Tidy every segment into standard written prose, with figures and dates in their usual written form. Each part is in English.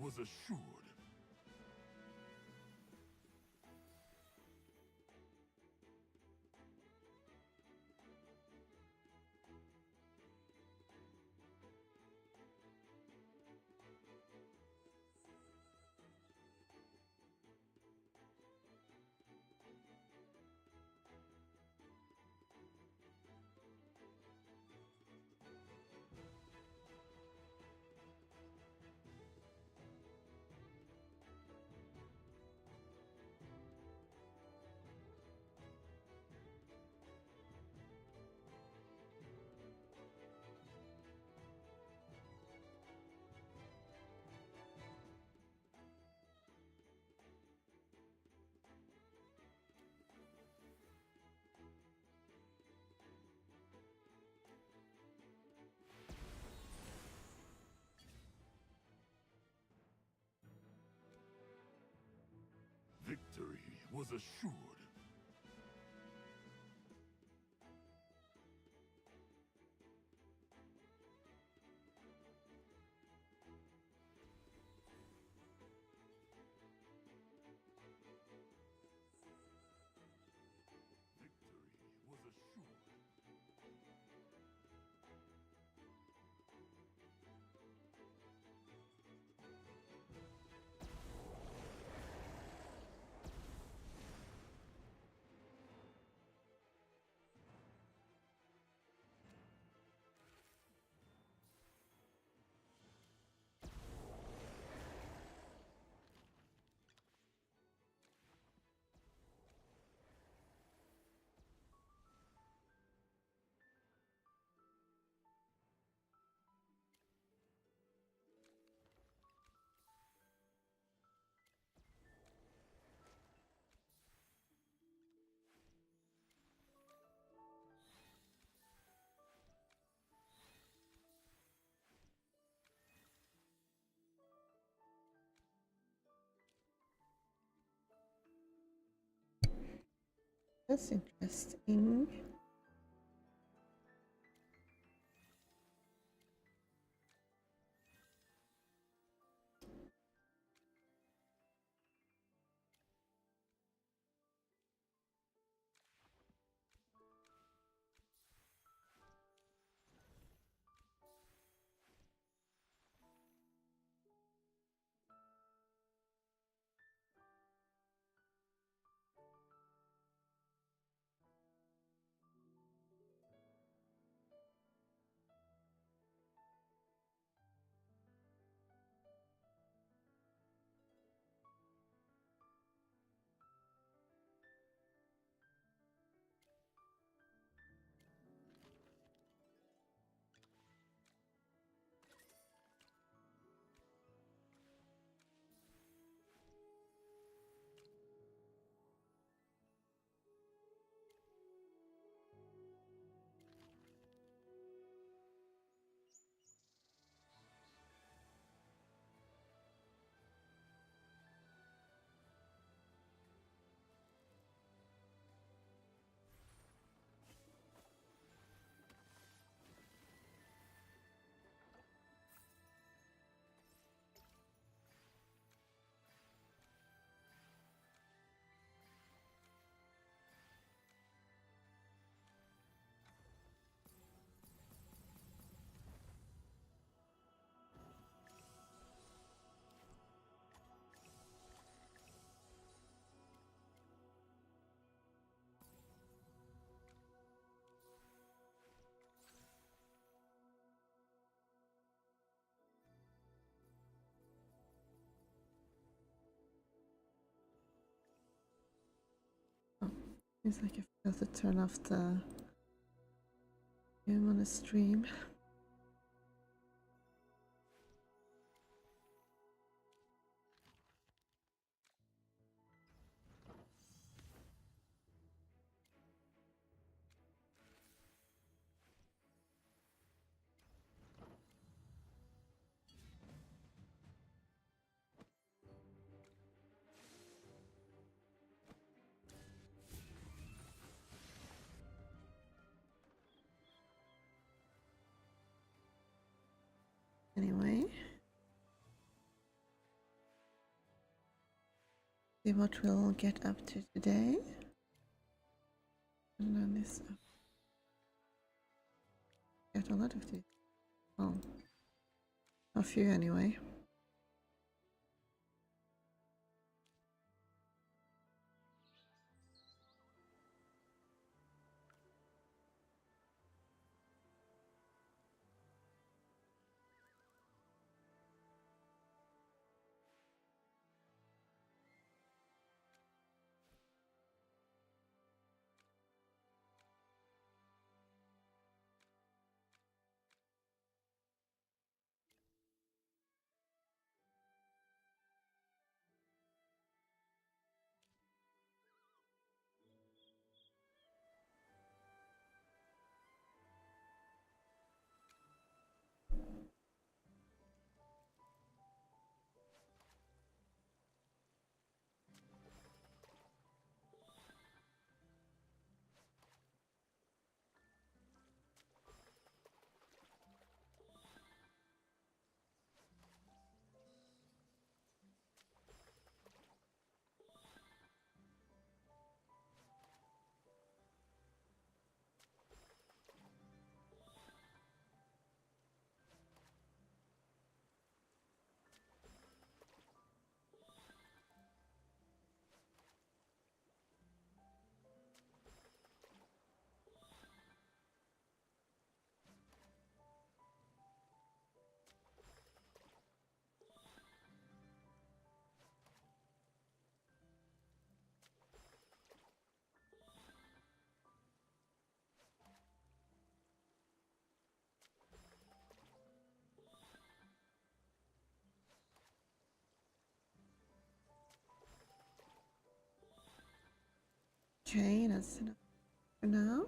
was assured. Victory was assured. Victory was assured. That's interesting. Seems like I forgot to turn off the game on the stream. See what we'll get up to today. And then this up. Get a lot of these. Well, a few anyway. Okay, that's enough for now.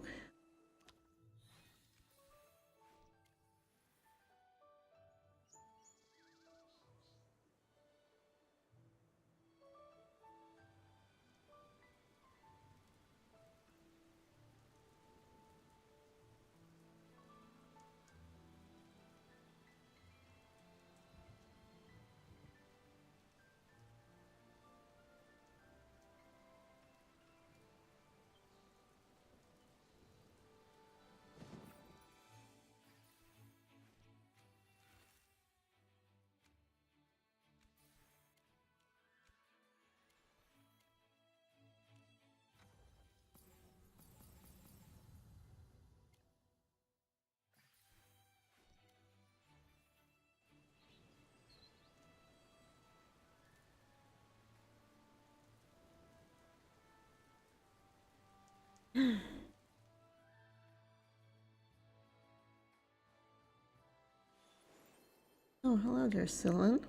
Oh, hello there, silven.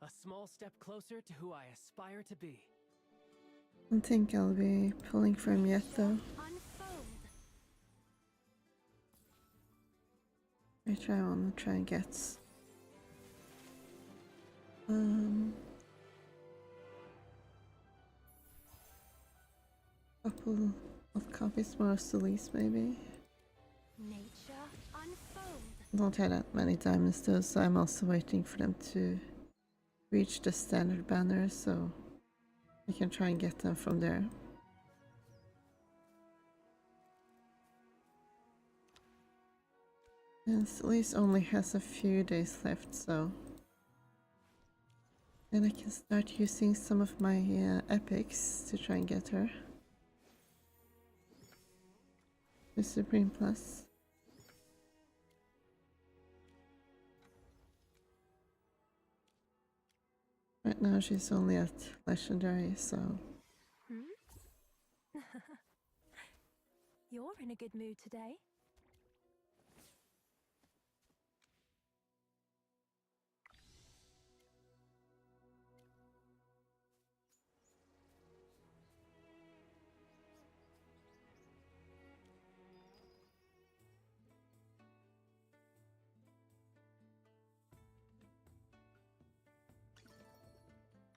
A small step closer to who I aspire to be. Don't think I'll be pulling from yet though. I wanna try and get couple of copies more of Solis maybe. Nature unfold. Don't have that many diamonds though, so I'm also waiting for them to reach the standard banner so I can try and get them from there. And Solis only has a few days left, so then I can start using some of my epics to try and get her. The Supreme Plus. Right now she's only at Legendary, so... You're in a good mood today.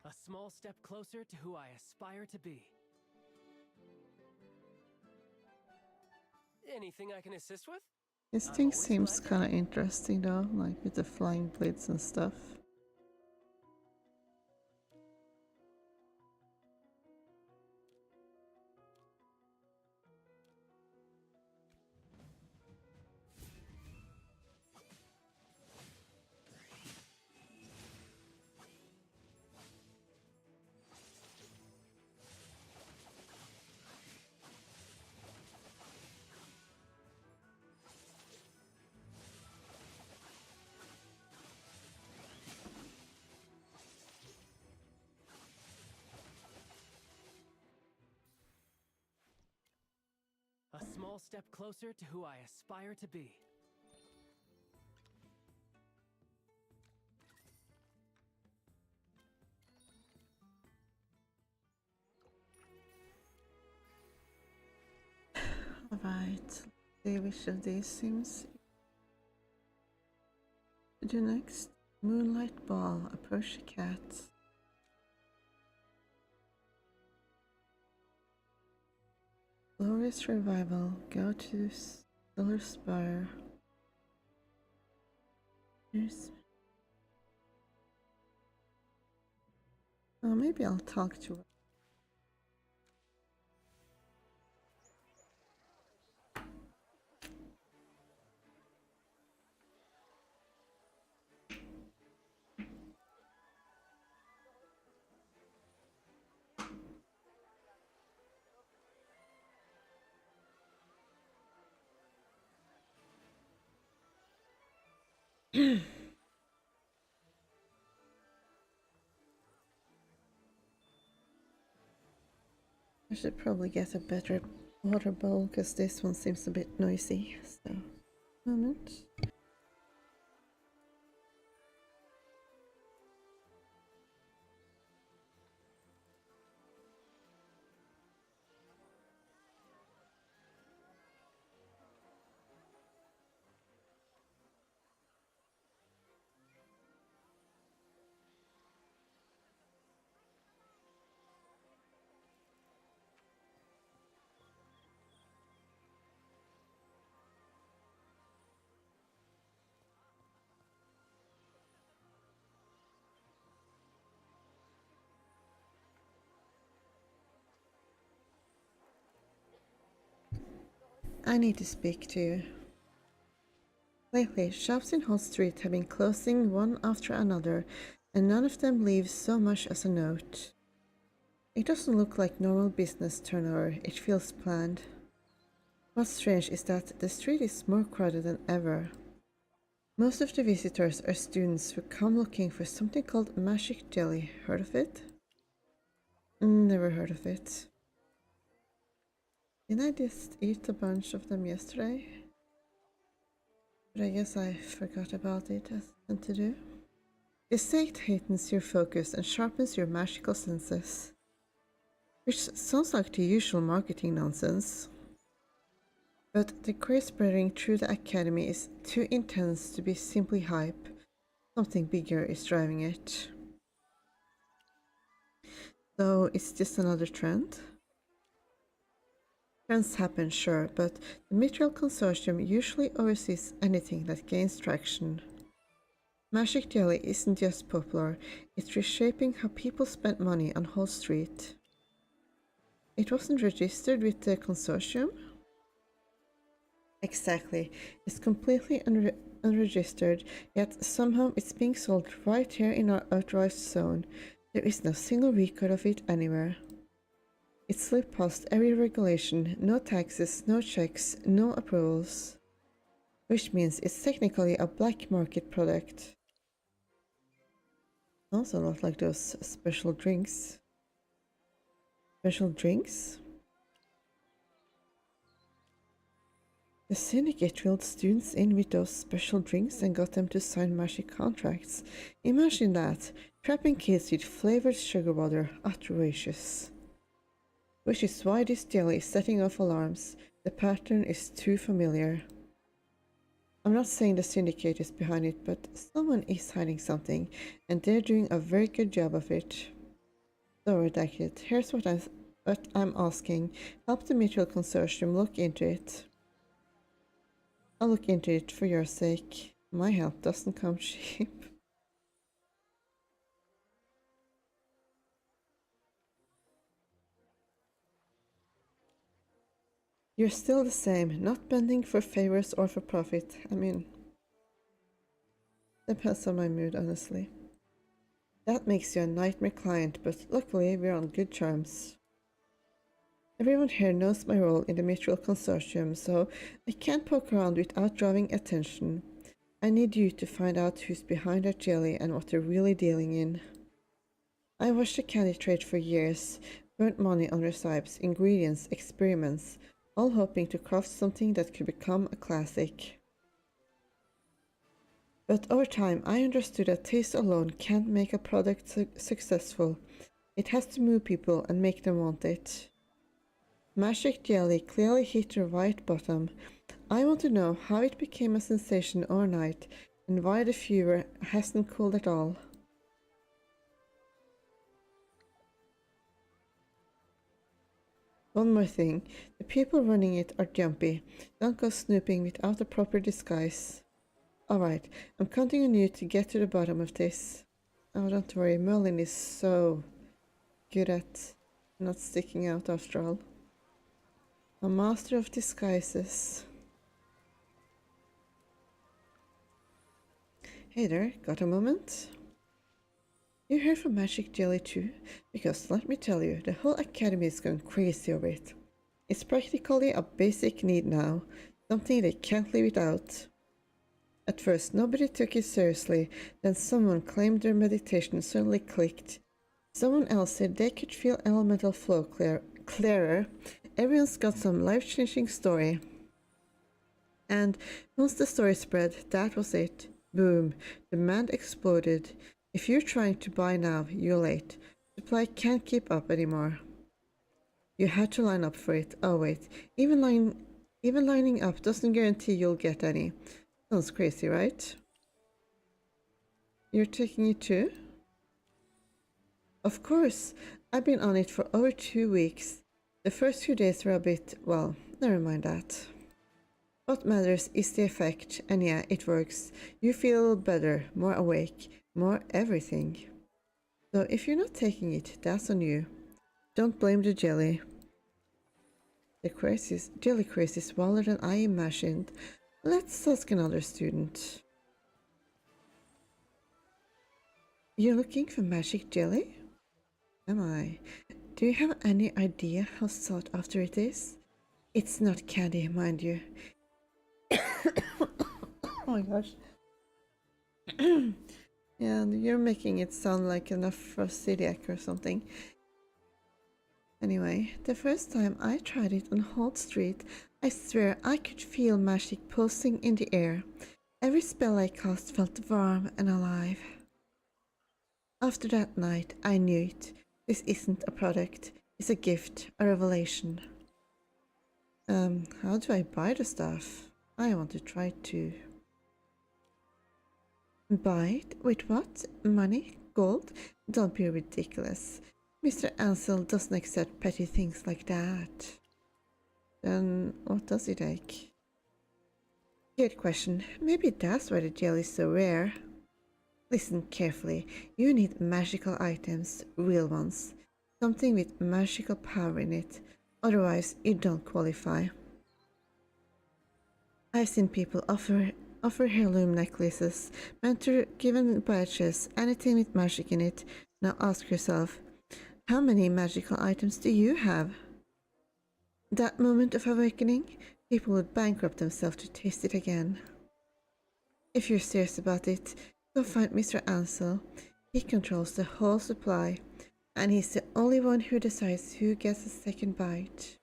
A small step closer to who I aspire to be. Anything I can assist with? This I'm thing always seems glad to kind of interesting though, like with the flying blades and stuff. small step closer to who I aspire to be. Alright, let's see which of these seems to do next. Moonlight Ball, approach the cat. Glorious Revival, go to Stellar Spire. Here's... Oh, maybe I'll talk to her. I should probably get a better water bowl because this one seems a bit noisy. So, moment. I need to speak to you. Lately, shops in Hall Street have been closing one after another, and none of them leave so much as a note. It doesn't look like normal business turnover, it feels planned. What's strange is that the street is more crowded than ever. Most of the visitors are students who come looking for something called magic jelly. Heard of it? Never heard of it. Didn't I just eat a bunch of them yesterday? But I guess I forgot about it as I tend to do. The state heightens your focus and sharpens your magical senses. Which sounds like the usual marketing nonsense. But the craze spreading through the academy is too intense to be simply hype. Something bigger is driving it. So it's just another trend? Trends happen, sure, but the Mithril Consortium usually oversees anything that gains traction. Magic Jelly isn't just popular, it's reshaping how people spend money on Hall Street. It wasn't registered with the consortium? Exactly, it's completely unregistered, yet somehow it's being sold right here in our authorized zone. There is no single record of it anywhere. It slipped past every regulation, no taxes, no checks, no approvals. Which means it's technically a black market product. Also not like those special drinks. Special drinks? The syndicate drilled students in with those special drinks and got them to sign magic contracts. Imagine that, trapping kids with flavored sugar water, outrageous. Which is why this jelly is setting off alarms. The pattern is too familiar. I'm not saying the syndicate is behind it, but someone is hiding something, and they're doing a very good job of it. So redacted. Here's what I'm asking. Help the Mithril Consortium look into it. I'll look into it for your sake. My help doesn't come cheap. You're still the same, not bending for favors or for profit. I mean, depends on my mood, honestly. That makes you a nightmare client, but luckily we're on good terms. Everyone here knows my role in the Mithril Consortium, so I can't poke around without drawing attention. I need you to find out who's behind that jelly and what they're really dealing in. I watched the candy trade for years, burnt money on recipes, ingredients, experiments, all hoping to craft something that could become a classic. But over time, I understood that taste alone can't make a product successful. It has to move people and make them want it. Magic Jelly clearly hit the right bottom. I want to know how it became a sensation overnight and why the viewer hasn't cooled at all. One more thing, the people running it are jumpy. Don't go snooping without a proper disguise. Alright, I'm counting on you to get to the bottom of this. Oh, don't worry, Merlin is so good at not sticking out after all. A master of disguises. Hey there, got a moment? You here for Magic Jelly too? Because let me tell you, the whole academy is going crazy over it. It's practically a basic need now, something they can't live without. At first nobody took it seriously, then someone claimed their meditation suddenly clicked. Someone else said they could feel elemental flow clearer. Everyone's got some life-changing story. And once the story spread, that was it. Boom, demand exploded. If you're trying to buy now, you're late. Supply can't keep up anymore. You had to line up for it. Oh wait, even lining up doesn't guarantee you'll get any. Sounds crazy, right? You're taking it too? Of course, I've been on it for over 2 weeks. The first few days were a bit, well, never mind that. What matters is the effect, and yeah, it works. You feel better, more awake, more everything. So if you're not taking it, that's on you. Don't blame the jelly. The jelly craze is wilder than I imagined. Let's ask another student. You're looking for magic jelly? Am I? Do you have any idea how sought after it is? It's not candy, mind you. Oh my gosh. Yeah, you're making it sound like enough for celiac or something. Anyway, the first time I tried it on Holt Street, I swear I could feel magic pulsing in the air. Every spell I cast felt warm and alive. After that night, I knew it. This isn't a product, it's a gift, a revelation. How do I buy the stuff? I want to try to. Buy it? With what? Money? Gold? Don't be ridiculous. Mr. Ansel doesn't accept petty things like that. Then what does he take? Good question. Maybe that's why the jelly is so rare. Listen carefully. You need magical items, real ones. Something with magical power in it. Otherwise, you don't qualify. I've seen people offer heirloom necklaces, mentor given badges, anything with magic in it. Now ask yourself, how many magical items do you have? That moment of awakening, people would bankrupt themselves to taste it again. If you're serious about it, go find Mr. Ansel. He controls the whole supply, and he's the only one who decides who gets a second bite.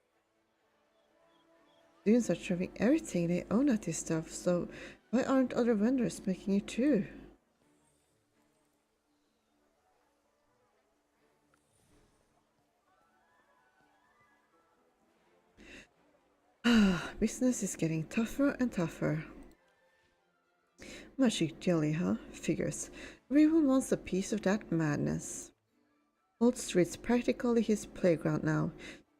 Students are throwing everything they own at this stuff, so why aren't other vendors making it too? Business is getting tougher and tougher. Magic jelly, huh? Figures. Everyone wants a piece of that madness. Old Street's practically his playground now.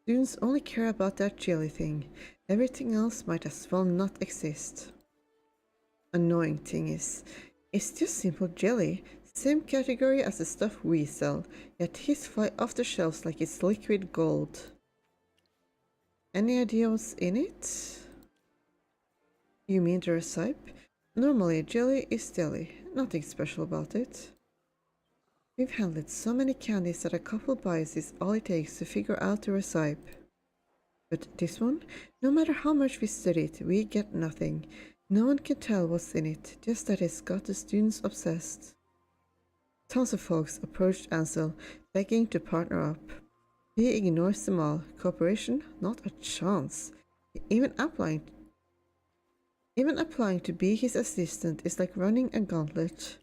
Students only care about that jelly thing. Everything else might as well not exist. Annoying thing is, it's just simple jelly, same category as the stuff we sell, yet his fly off the shelves like it's liquid gold. Any idea what's in it? You mean the recipe? Normally jelly is jelly, nothing special about it. We've handled so many candies that a couple bites is all it takes to figure out the recipe. But this one, no matter how much we study it, we get nothing. No one can tell what's in it, just that it's got the students obsessed. Tons of folks approached Ansel, begging to partner up. He ignores them all. Cooperation? Not a chance. Even applying Even applying to be his assistant is like running a gauntlet.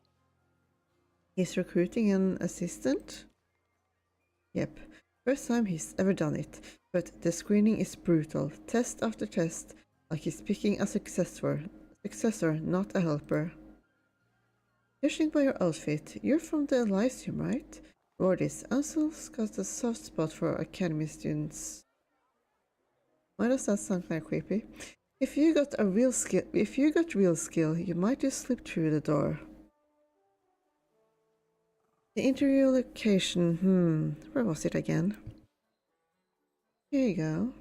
He's recruiting an assistant? Yep, first time he's ever done it, but the screening is brutal, test after test, like he's picking a successor, not a helper. Judging by your outfit, you're from the Elysium, right? Wardis, Ansel's got a soft spot for academy students. Why does that sound kind of creepy? If you got real skill, you might just slip through the door. The interview location, where was it again? Here you go.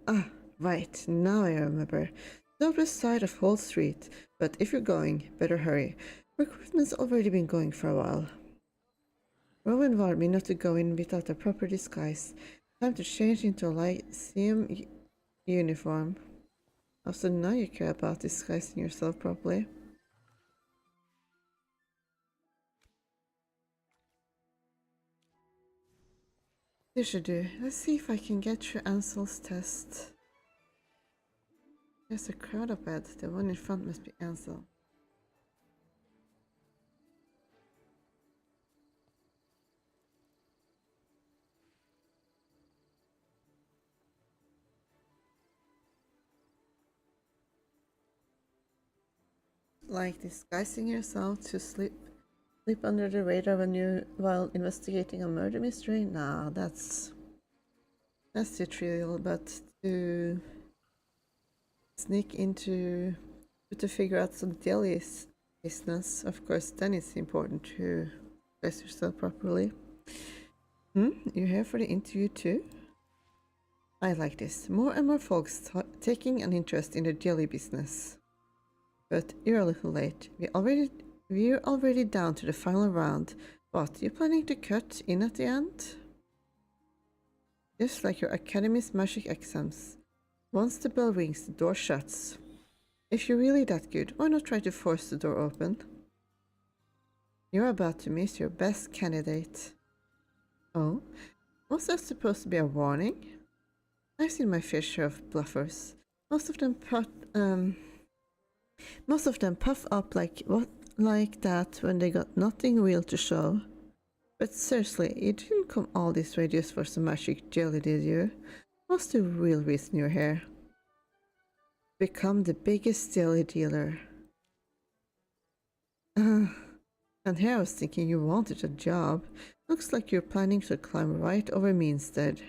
Ah, right, now I remember. Southwest side of Wall Street, but if you're going, better hurry. Recruitment's already been going for a while. Rowan warned me not to go in without a proper disguise. Time to change into a Lyceum uniform. Also, now you care about disguising yourself properly. This should do. Let's see if I can get through Ansel's test. There's a crowd up ahead. The one in front must be Ansel. Like disguising yourself to slip under the radar while investigating a murder mystery? Nah, that's too trivial, but to sneak into to figure out some daily business, of course, then it's important to dress yourself properly. You here for the interview too? I like this. More and more folks taking an interest in the daily business. But you're a little late. We're already down to the final round. What, you planning to cut in at the end? Just like your Academy's magic exams. Once the bell rings, the door shuts. If you're really that good, why not try to force the door open? You're about to miss your best candidate. Oh? Was that supposed to be a warning? I've seen my fair share of bluffers. Most of them puff up like that when they got nothing real to show. But seriously, you didn't come all this way just for some magic jelly, did you? What's the real reason you're here? Become the biggest jelly dealer. And here I was thinking you wanted a job. Looks like you're planning to climb right over me instead.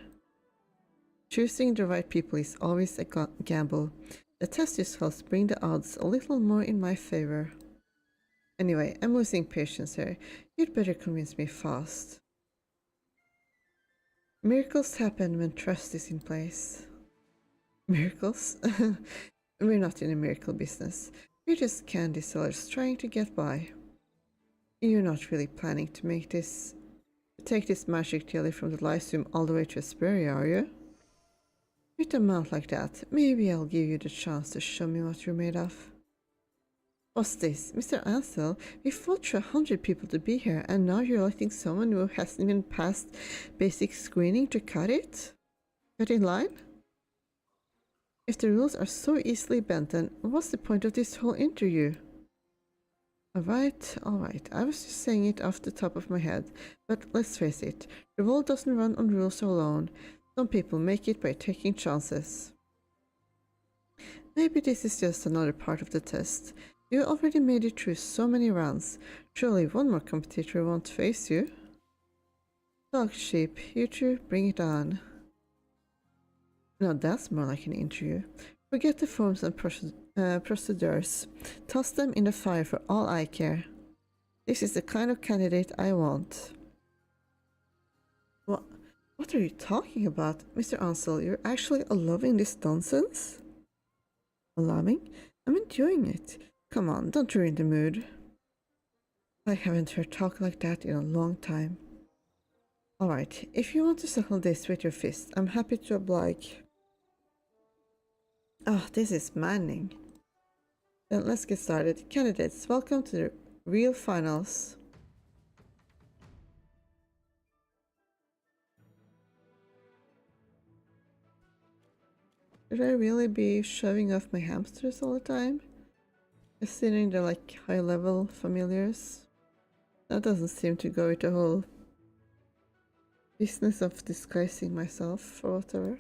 Choosing the right people is always a gamble. The test results bring the odds a little more in my favor. Anyway, I'm losing patience here. You'd better convince me fast. Miracles happen when trust is in place. Miracles? We're not in a miracle business. We're just candy sellers trying to get by. You're not really planning to take this magic jelly from the Lyceum all the way to Asperia, are you? With a mouth like that, maybe I'll give you the chance to show me what you're made of. What's this? Mr. Ansel, we fought through 100 people to be here, and now you're letting someone who hasn't even passed basic screening to cut it? Cut in line? If the rules are so easily bent, then what's the point of this whole interview? Alright. I was just saying it off the top of my head, but let's face it, the world doesn't run on rules alone. Some people make it by taking chances. Maybe this is just another part of the test. You already made it through so many rounds. Surely one more competitor won't face you. Dog sheep, you two, bring it on. Now that's more like an interview. Forget the forms and procedures. Toss them in the fire for all I care. This is the kind of candidate I want. What are you talking about? Mr. Ansel, you're actually loving this nonsense? Loving? I'm enjoying it. Come on, don't ruin the mood. I haven't heard talk like that in a long time. Alright, if you want to settle this with your fist, I'm happy to oblige. Oh, this is maddening. Then let's get started. Candidates, welcome to the real finals. Should I really be shoving off my hamsters all the time? Considering they're like high level familiars? That doesn't seem to go with the whole business of disguising myself or whatever.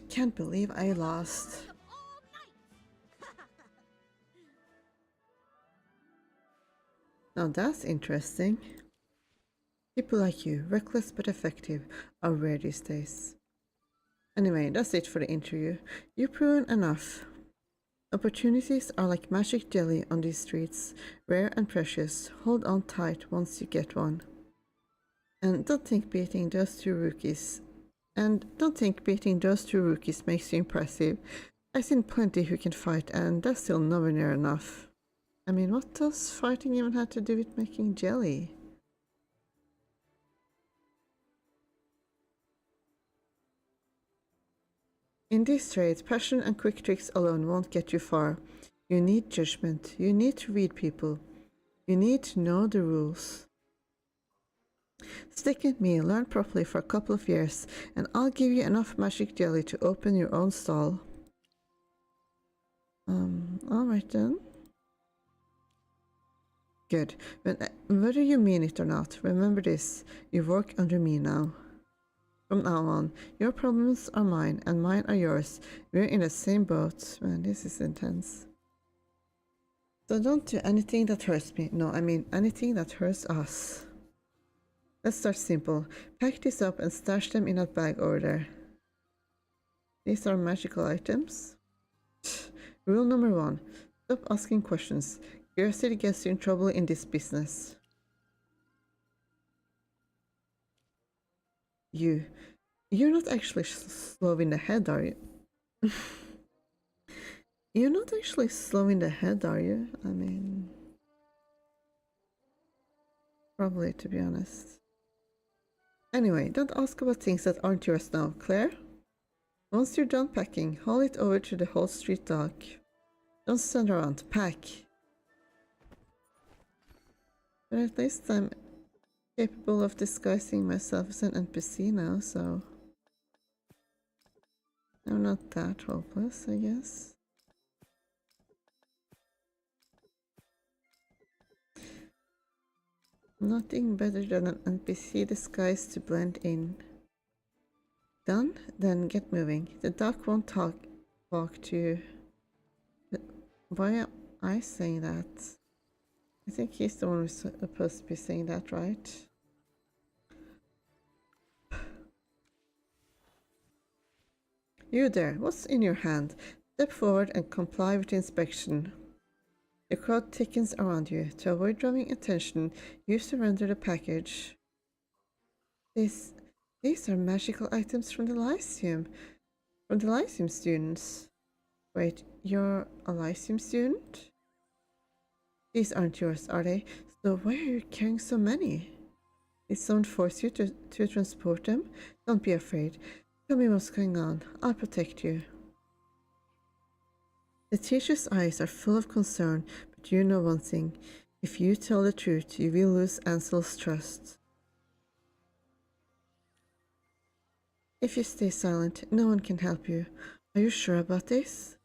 Can't believe I lost. Now that's interesting. People like you, reckless but effective, are rare these days. Anyway, that's it for the interview. You've proven enough. Opportunities are like magic jelly on these streets, rare and precious. Hold on tight once you get one. And don't think beating those two rookies makes you impressive. I've seen plenty who can fight, and that's still nowhere near enough. I mean, what does fighting even have to do with making jelly? In these trades, passion and quick tricks alone won't get you far. You need judgment. You need to read people. You need to know the rules. Stick with me, learn properly for a couple of years, and I'll give you enough magic jelly to open your own stall. Alright then. Good. Whether you mean it or not, remember this. You work under me now. From now on, your problems are mine, and mine are yours. We're in the same boat. Man, this is intense. So don't do anything that hurts me. No, I mean anything that hurts us. Let's start simple. Pack these up and stash them in that bag over there. These are magical items. Rule number 1. Stop asking questions. Curiosity gets you in trouble in this business. You're not actually slow in the head, are you? You're not actually slow in the head, are you? I mean... Probably, to be honest. Anyway, don't ask about things that aren't yours now, Claire? Once you're done packing, haul it over to the Whole Street dock. Don't stand around, pack. But at least I'm capable of disguising myself as an NPC now, so... I'm not that hopeless, I guess. Nothing better than an NPC disguise to blend in. Done? Then get moving. The doc won't walk to you. Why am I saying that? I think he's the one who's supposed to be saying that, right? You there, what's in your hand? Step forward and comply with the inspection. The crowd thickens around you. To avoid drawing attention, you surrender the package. These are magical items from the Lyceum. From the Lyceum students. Wait, you're a Lyceum student? These aren't yours, are they? So why are you carrying so many? Did someone force you to transport them? Don't be afraid. Tell me what's going on. I'll protect you. The teacher's eyes are full of concern, but you know one thing. If you tell the truth, you will lose Ansel's trust. If you stay silent, no one can help you. Are you sure about this?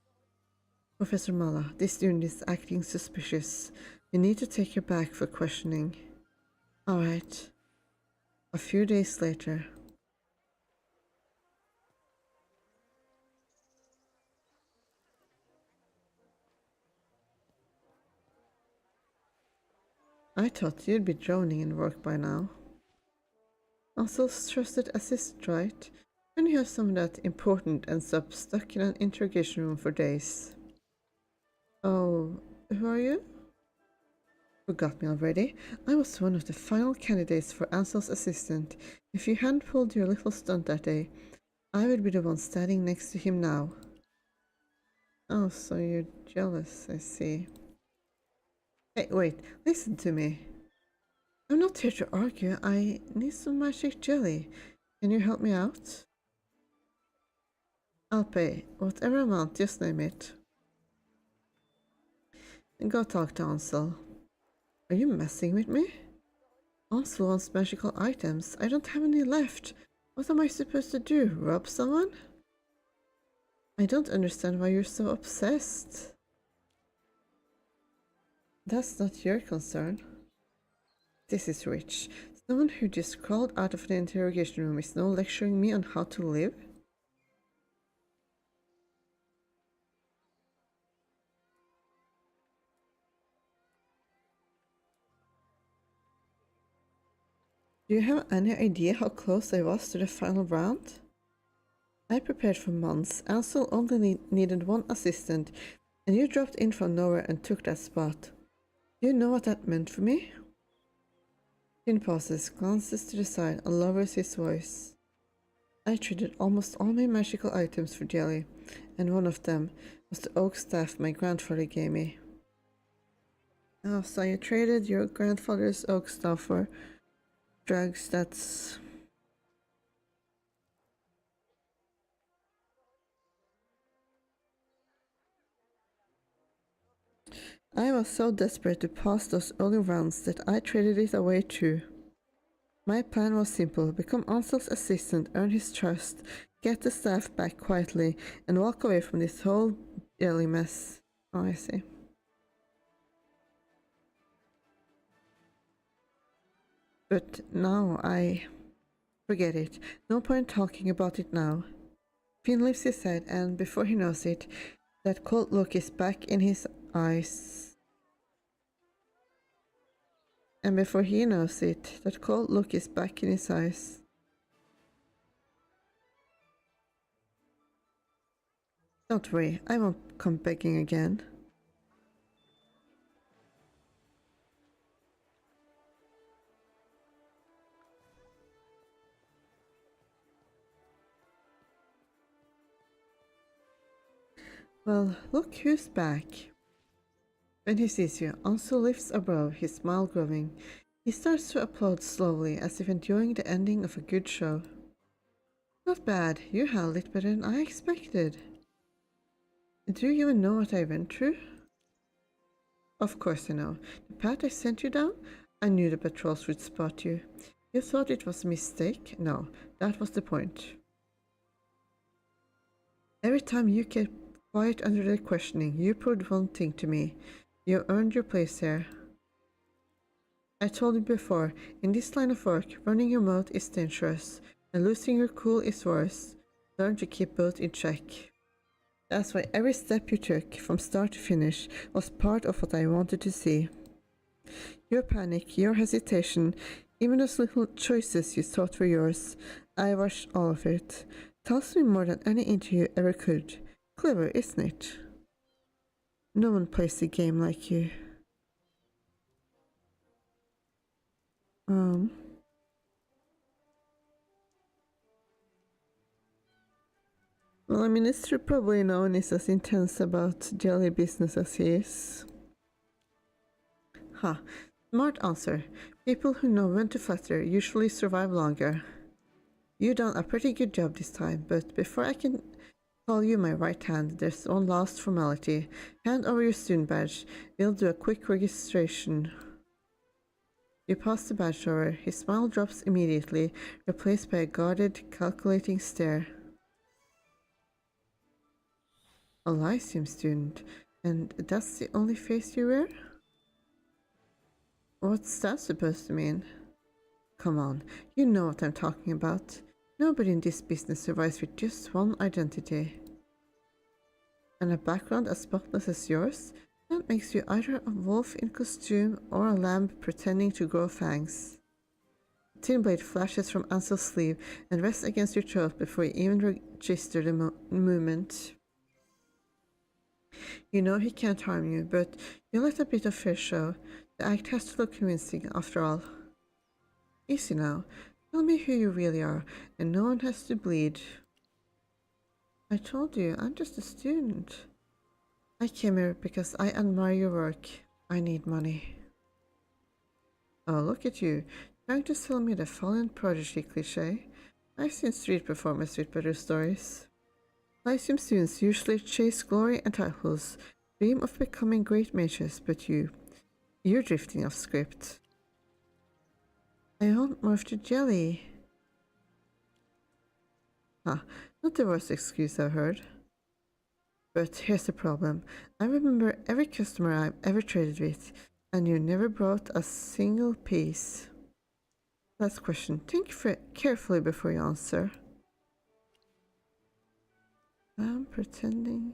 Professor Mala, this student is acting suspicious. You need to take her back for questioning. Alright. A few days later. I thought you'd be drowning in work by now. Also trusted assistant, right? When you have someone that important ends up stuck in an interrogation room for days. Oh, who are you? Forgot me already. I was one of the final candidates for Ansel's assistant. If you hadn't pulled your little stunt that day, I would be the one standing next to him now. Oh, so you're jealous, I see. Hey, wait, listen to me. I'm not here to argue. I need some magic jelly. Can you help me out? I'll pay. Whatever amount, just name it. Go talk to Ansel. Are you messing with me? Ansel wants magical items. I don't have any left. What am I supposed to do? Rob someone? I don't understand why you're so obsessed. That's not your concern. This is rich. Someone who just crawled out of the interrogation room is now lecturing me on how to live? Do you have any idea how close I was to the final round? I prepared for months. Ansel only needed one assistant, and you dropped in from nowhere and took that spot. Do you know what that meant for me? Jin pauses, glances to the side, and lowers his voice. I traded almost all my magical items for jelly, and one of them was the oak staff my grandfather gave me. Oh, so you traded your grandfather's oak staff for drugs? That's... I was so desperate to pass those early rounds that I traded it away too. My plan was simple: become Ansel's assistant, earn his trust, get the staff back quietly, and walk away from this whole jelly mess. Oh, I see. But now forget it. No point talking about it now. Finn lifts his head, and before he knows it, that cold look is back in his eyes. And before he knows it, that cold look is back in his eyes. Don't worry, I won't come begging again. Well, look who's back. When he sees you, Ansel lifts a brow, his smile growing. He starts to applaud slowly, as if enjoying the ending of a good show. Not bad, you handled it better than I expected. Do you even know what I went through? Of course I know. The path I sent you down? I knew the patrols would spot you. You thought it was a mistake? No, that was the point. Every time you kept quiet under their questioning, you proved one thing to me. You earned your place here. I told you before, in this line of work, running your mouth is dangerous, and losing your cool is worse. Learn to keep both in check. That's why every step you took, from start to finish, was part of what I wanted to see. Your panic, your hesitation, even those little choices you thought were yours, I watched all of it. Tells me more than any interview ever could. Clever, isn't it? No one plays the game like you. Well, I mean, it's true, probably no one is as intense about jelly business as he is. Ha, smart answer. People who know when to flatter usually survive longer. You done a pretty good job this time, but before I can call you my right hand, there's one last formality. Hand over your student badge. We'll do a quick registration. You pass the badge over. His smile drops immediately, replaced by a guarded, calculating stare. A Lyceum student, and that's the only face you wear? What's that supposed to mean? Come on, you know what I'm talking about. Nobody in this business survives with just one identity. And a background as spotless as yours? That makes you either a wolf in costume or a lamb pretending to grow fangs. A thin blade flashes from Ansel's sleeve and rests against your throat before you even register the movement. You know he can't harm you, but you let a bit of fear show. The act has to look convincing after all. Easy now. Tell me who you really are, and no one has to bleed. I told you, I'm just a student. I came here because I admire your work. I need money. Oh, look at you, trying to sell me the fallen prodigy cliché. I've seen street performers with better stories. I assume students usually chase glory and titles, dream of becoming great mages, but you're drifting off script. I want more of the jelly. Not the worst excuse I've heard. But here's the problem. I remember every customer I've ever traded with, and you never brought a single piece. Last question. Think carefully before you answer. I'm pretending.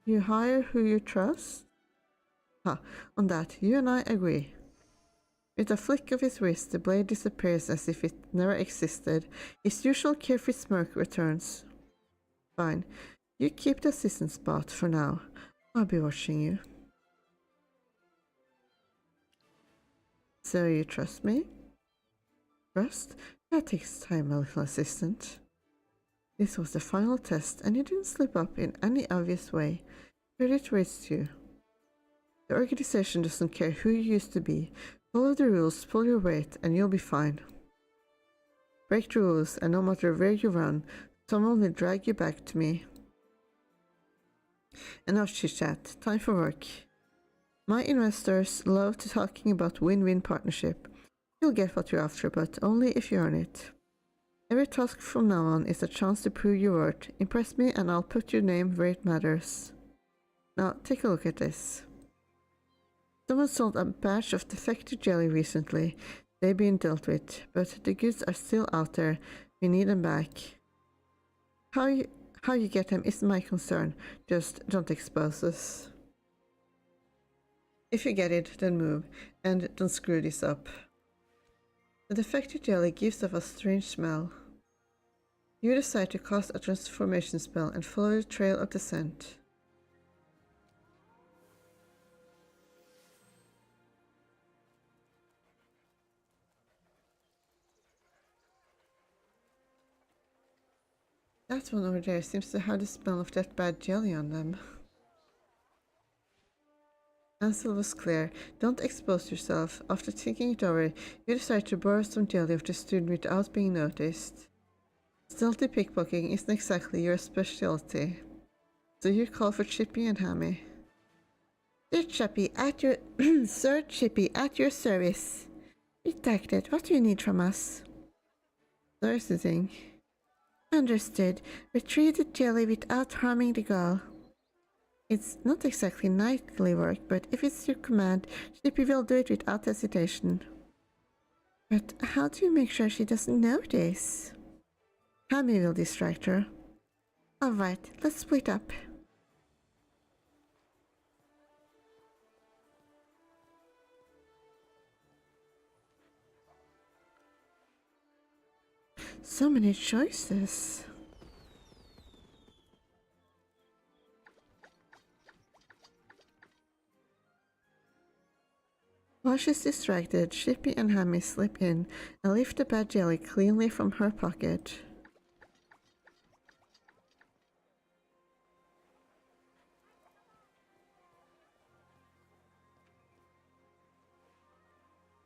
You hire who you trust? On that, you and I agree. With a flick of his wrist, the blade disappears as if it never existed. His usual carefree smirk returns. Fine. You keep the assistant spot for now. I'll be watching you. So you trust me? Trust? That takes time, my little assistant. This was the final test, and you didn't slip up in any obvious way. Credit rates you. The organization doesn't care who you used to be. Follow the rules, pull your weight, and you'll be fine. Break the rules, and no matter where you run, someone will drag you back to me. Enough chit-chat. Time for work. My investors love to talking about win-win partnership. You'll get what you're after, but only if you earn it. Every task from now on is a chance to prove your worth. Impress me and I'll put your name where it matters. Now, take a look at this. Someone sold a batch of defective jelly recently. They've been dealt with, but the goods are still out there. We need them back. How you get them isn't my concern. Just don't expose us. If you get it, then move, and don't screw this up. The defective jelly gives off a strange smell. You decide to cast a transformation spell and follow the trail of the scent. That one over there seems to have the smell of that bad jelly on them. Ansel was clear. Don't expose yourself. After thinking it over, you decide to borrow some jelly of the student without being noticed. Stealthy pickpocketing isn't exactly your specialty, so you call for Chippy and Hammy. Sir Chippy at your Sir Chippy at your service. Redacted. What do you need from us? There's the thing. Understood. Retrieve the jelly without harming the girl. It's not exactly knightly work, but if it's your command, Chippy will do it without hesitation. But how do you make sure she doesn't notice? Hammy will distract her. Alright, let's split up. So many choices. While she's distracted, Chippy and Hammy slip in and lift the bad jelly cleanly from her pocket.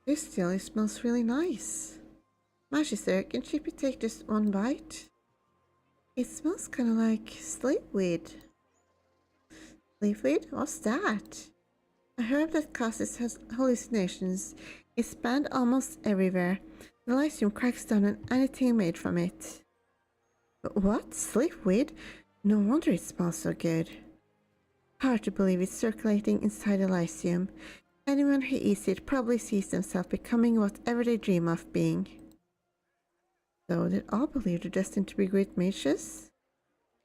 This jelly smells really nice. Magister, can Chippy take just one bite? It smells kind of like sleepweed. Sleepweed? What's that? A herb that causes hallucinations. It's banned almost everywhere. The lycium cracks down on anything made from it. What? Sleepweed? No wonder it smells so good. Hard to believe it's circulating inside Elysium. Anyone who eats it probably sees themselves becoming whatever they dream of being. So, did all believe they're destined to be great mages?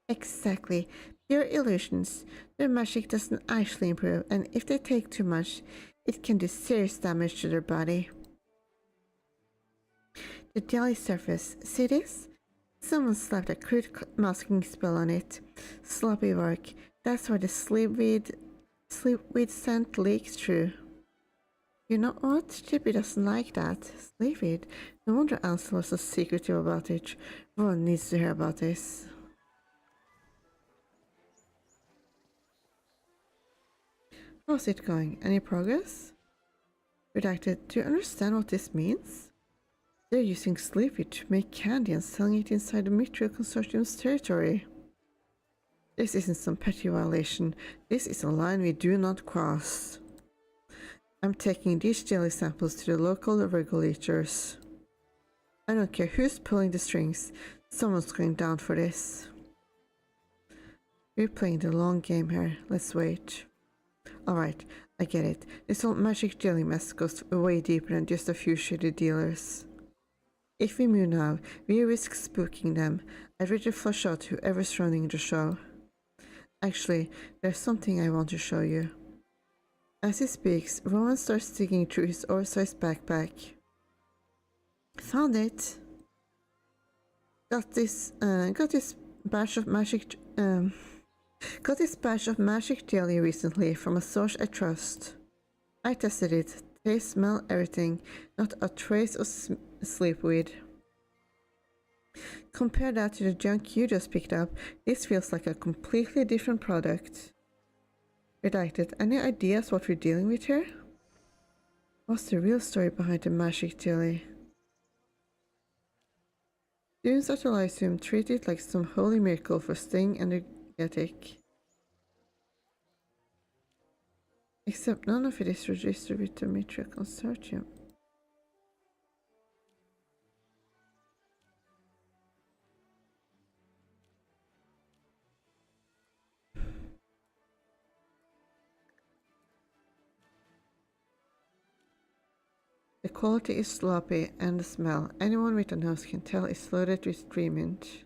Exactly. Pure illusions. Their magic doesn't actually improve, and if they take too much, it can do serious damage to their body. The jelly surface. See this? Someone slapped a crude masking spell on it. Sloppy work. That's why the sleepweed scent leaks through. You know what? Chippy doesn't like that. Sleepweed. No wonder Ansel was so secretive about it. Ron needs to hear about this. How's it going? Any progress? Redacted. Do you understand what this means? They're using sleepweed to make candy and selling it inside the Mithril Consortium's territory. This isn't some petty violation. This is a line we do not cross. I'm taking these jelly samples to the local regulators. I don't care who's pulling the strings. Someone's going down for this. We're playing the long game here. Let's wait. Alright, I get it. This whole magic jelly mess goes way deeper than just a few shitty dealers. If we move now, we risk spooking them. I'd rather flush out whoever's running the show. Actually, there's something I want to show you. As he speaks, Rowan starts digging through his oversized backpack. Found it. Got this batch of magic jelly recently from a source I trust. I tested it. Taste, smell, everything. Not a trace of sleepweed. Compare that to the junk you just picked up. This feels like a completely different product. Redacted. Any ideas what we're dealing with here? What's the real story behind the magic jelly? Students at Elysium treat it like some holy miracle for staying energetic. Except none of it is registered with the Mithril Consortium. The quality is sloppy, and the smell, anyone with a nose can tell, is loaded with tree mint.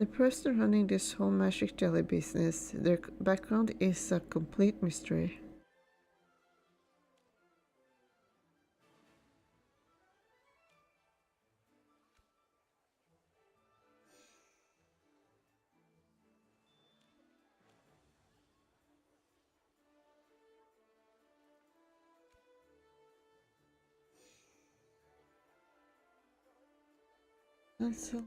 The person running this whole magic jelly business, their background is a complete mystery. Also,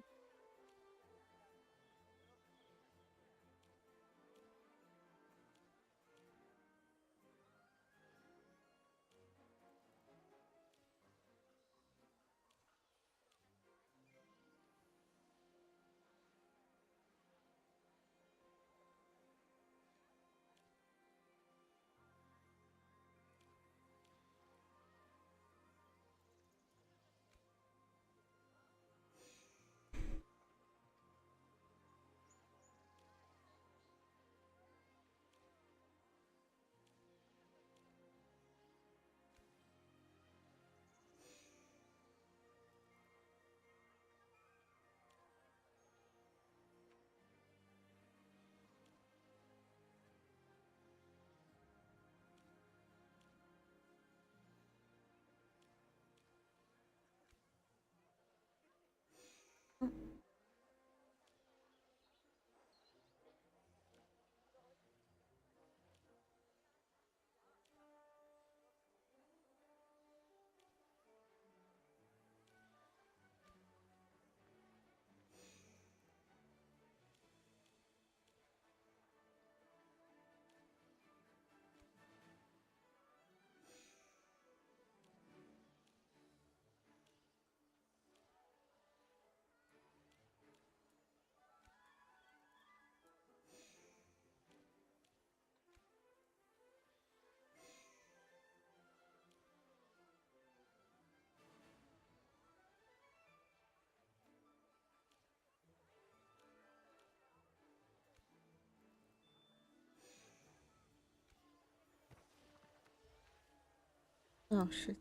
Oh shit.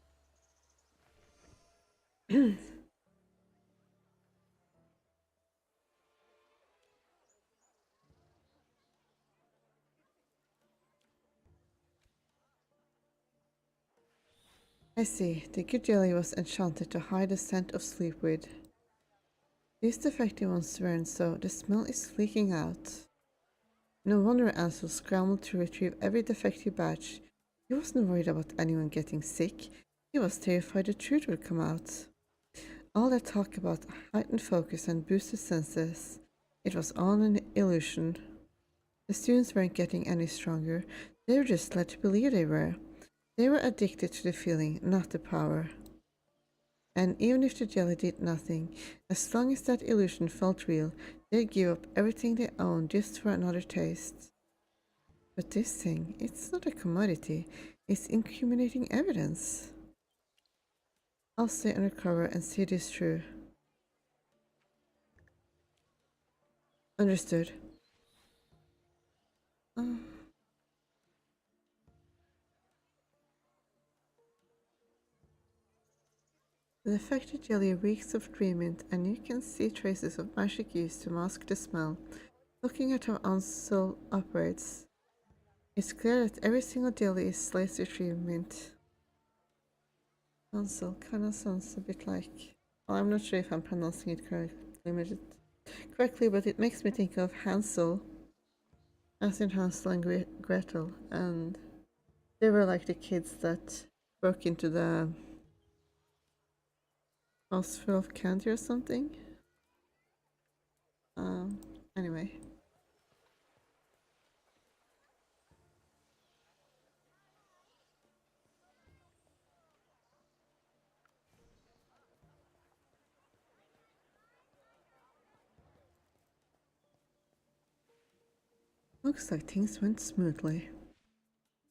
I see. The good jelly was enchanted to hide the scent of sleep with. These defective ones weren't, so the smell is leaking out. No wonder Ansel scrambled to retrieve every defective batch. He wasn't worried about anyone getting sick. He was terrified the truth would come out. All that talk about heightened focus and boosted senses, it was all an illusion. The students weren't getting any stronger. They were just led to believe they were. They were addicted to the feeling, not the power. And even if the jelly did nothing, as long as that illusion felt real, they'd give up everything they owned just for another taste. But this thing, it's not a commodity, it's incriminating evidence. I'll stay undercover and see this through. Understood. The affected jelly reeks of tree mint, and you can see traces of magic used to mask the smell. Looking at how Ansel operates, it's clear that every single jelly is sliced with tree mint. Ansel kinda sounds a bit like... Well, I'm not sure if I'm pronouncing it correctly, but it makes me think of Hansel, as in Hansel and Gretel, and they were like the kids that broke into the house full of candy or something. Anyway. Looks like things went smoothly.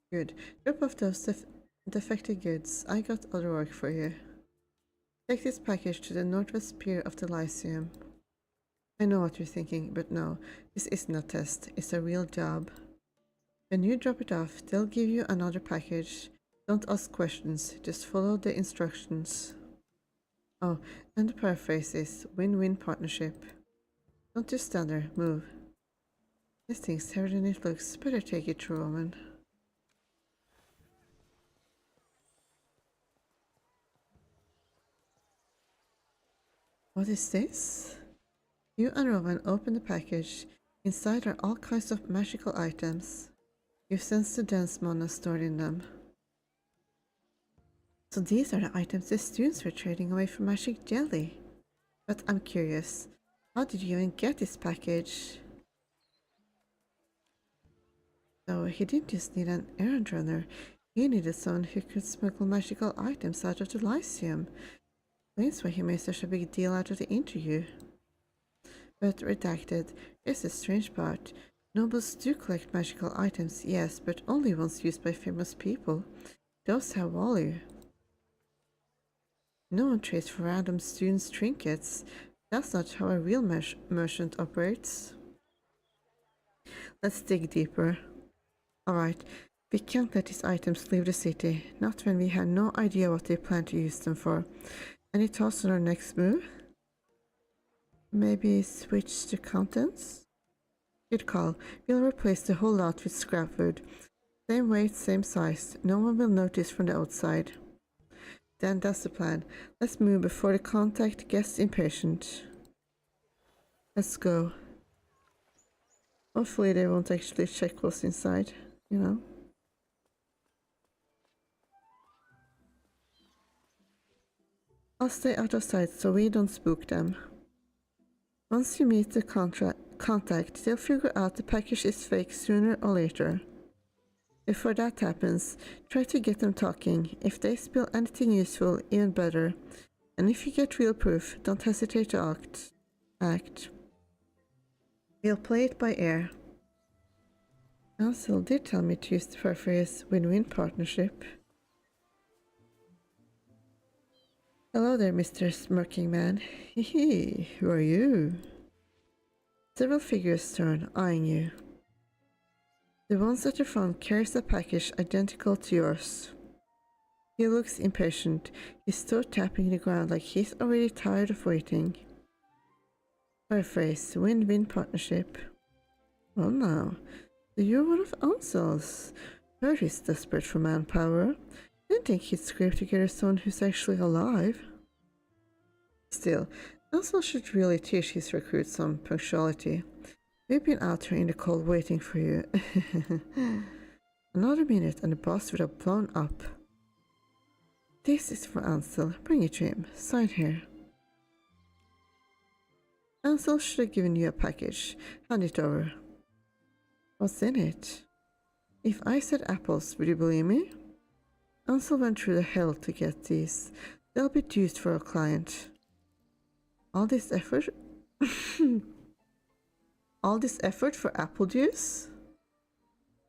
Good. Drop off those defective goods. I got other work for you. Take this package to the northwest pier of the Lyceum. I know what you're thinking, but no, this isn't a test. It's a real job. When you drop it off, they'll give you another package. Don't ask questions, just follow the instructions. Oh, and the paraphrase is win-win partnership. Don't just stand there, move. This thing's heavier than it looks. Better take it through, woman. What is this? You and Rowan open the package. Inside are all kinds of magical items. You sense the dense mana stored in them. So these are the items the students were trading away for magic jelly. But I'm curious, how did you even get this package? So he didn't just need an errand runner, he needed someone who could smuggle magical items out of the Lyceum. That's why he made such a big deal out of the interview. But redacted, here's the strange part. Nobles do collect magical items, yes, but only ones used by famous people. Those have value. No one trades for random students' trinkets. That's not how a real merchant operates. Let's dig deeper. Alright, we can't let these items leave the city, not when we have no idea what they plan to use them for. Any thoughts on our next move? Maybe switch the contents? Good call. We'll replace the whole lot with scrap wood. Same weight, same size. No one will notice from the outside. Then that's the plan. Let's move before the contact gets impatient. Let's go. Hopefully they won't actually check what's inside, you know. I'll stay out of sight so we don't spook them. Once you meet the contact, they'll figure out the package is fake sooner or later. Before that happens, try to get them talking. If they spill anything useful, even better. And if you get real proof, don't hesitate to act. We'll play it by ear. Ansel did tell me to use the phrase win-win partnership. Hello there, Mr. Smirking Man. Hee, who are you? Several figures turn, eyeing you. The ones at the front carries a package identical to yours. He looks impatient, his toe tapping the ground like he's already tired of waiting. Paraphrase, win-win partnership. Well now, so you're one of Ansel's. Heard he's desperate for manpower. Didn't think he'd scrape together someone who's actually alive. Still, Ansel should really teach his recruits some punctuality. We've been out here in the cold waiting for you. Another minute and the boss would have blown up. This is for Ansel. Bring it to him. Sign here. Ansel should have given you a package. Hand it over. What's in it? If I said apples, would you believe me? Ansel went through the hell to get these. They'll be used for a client. All this effort? All this effort for apple juice?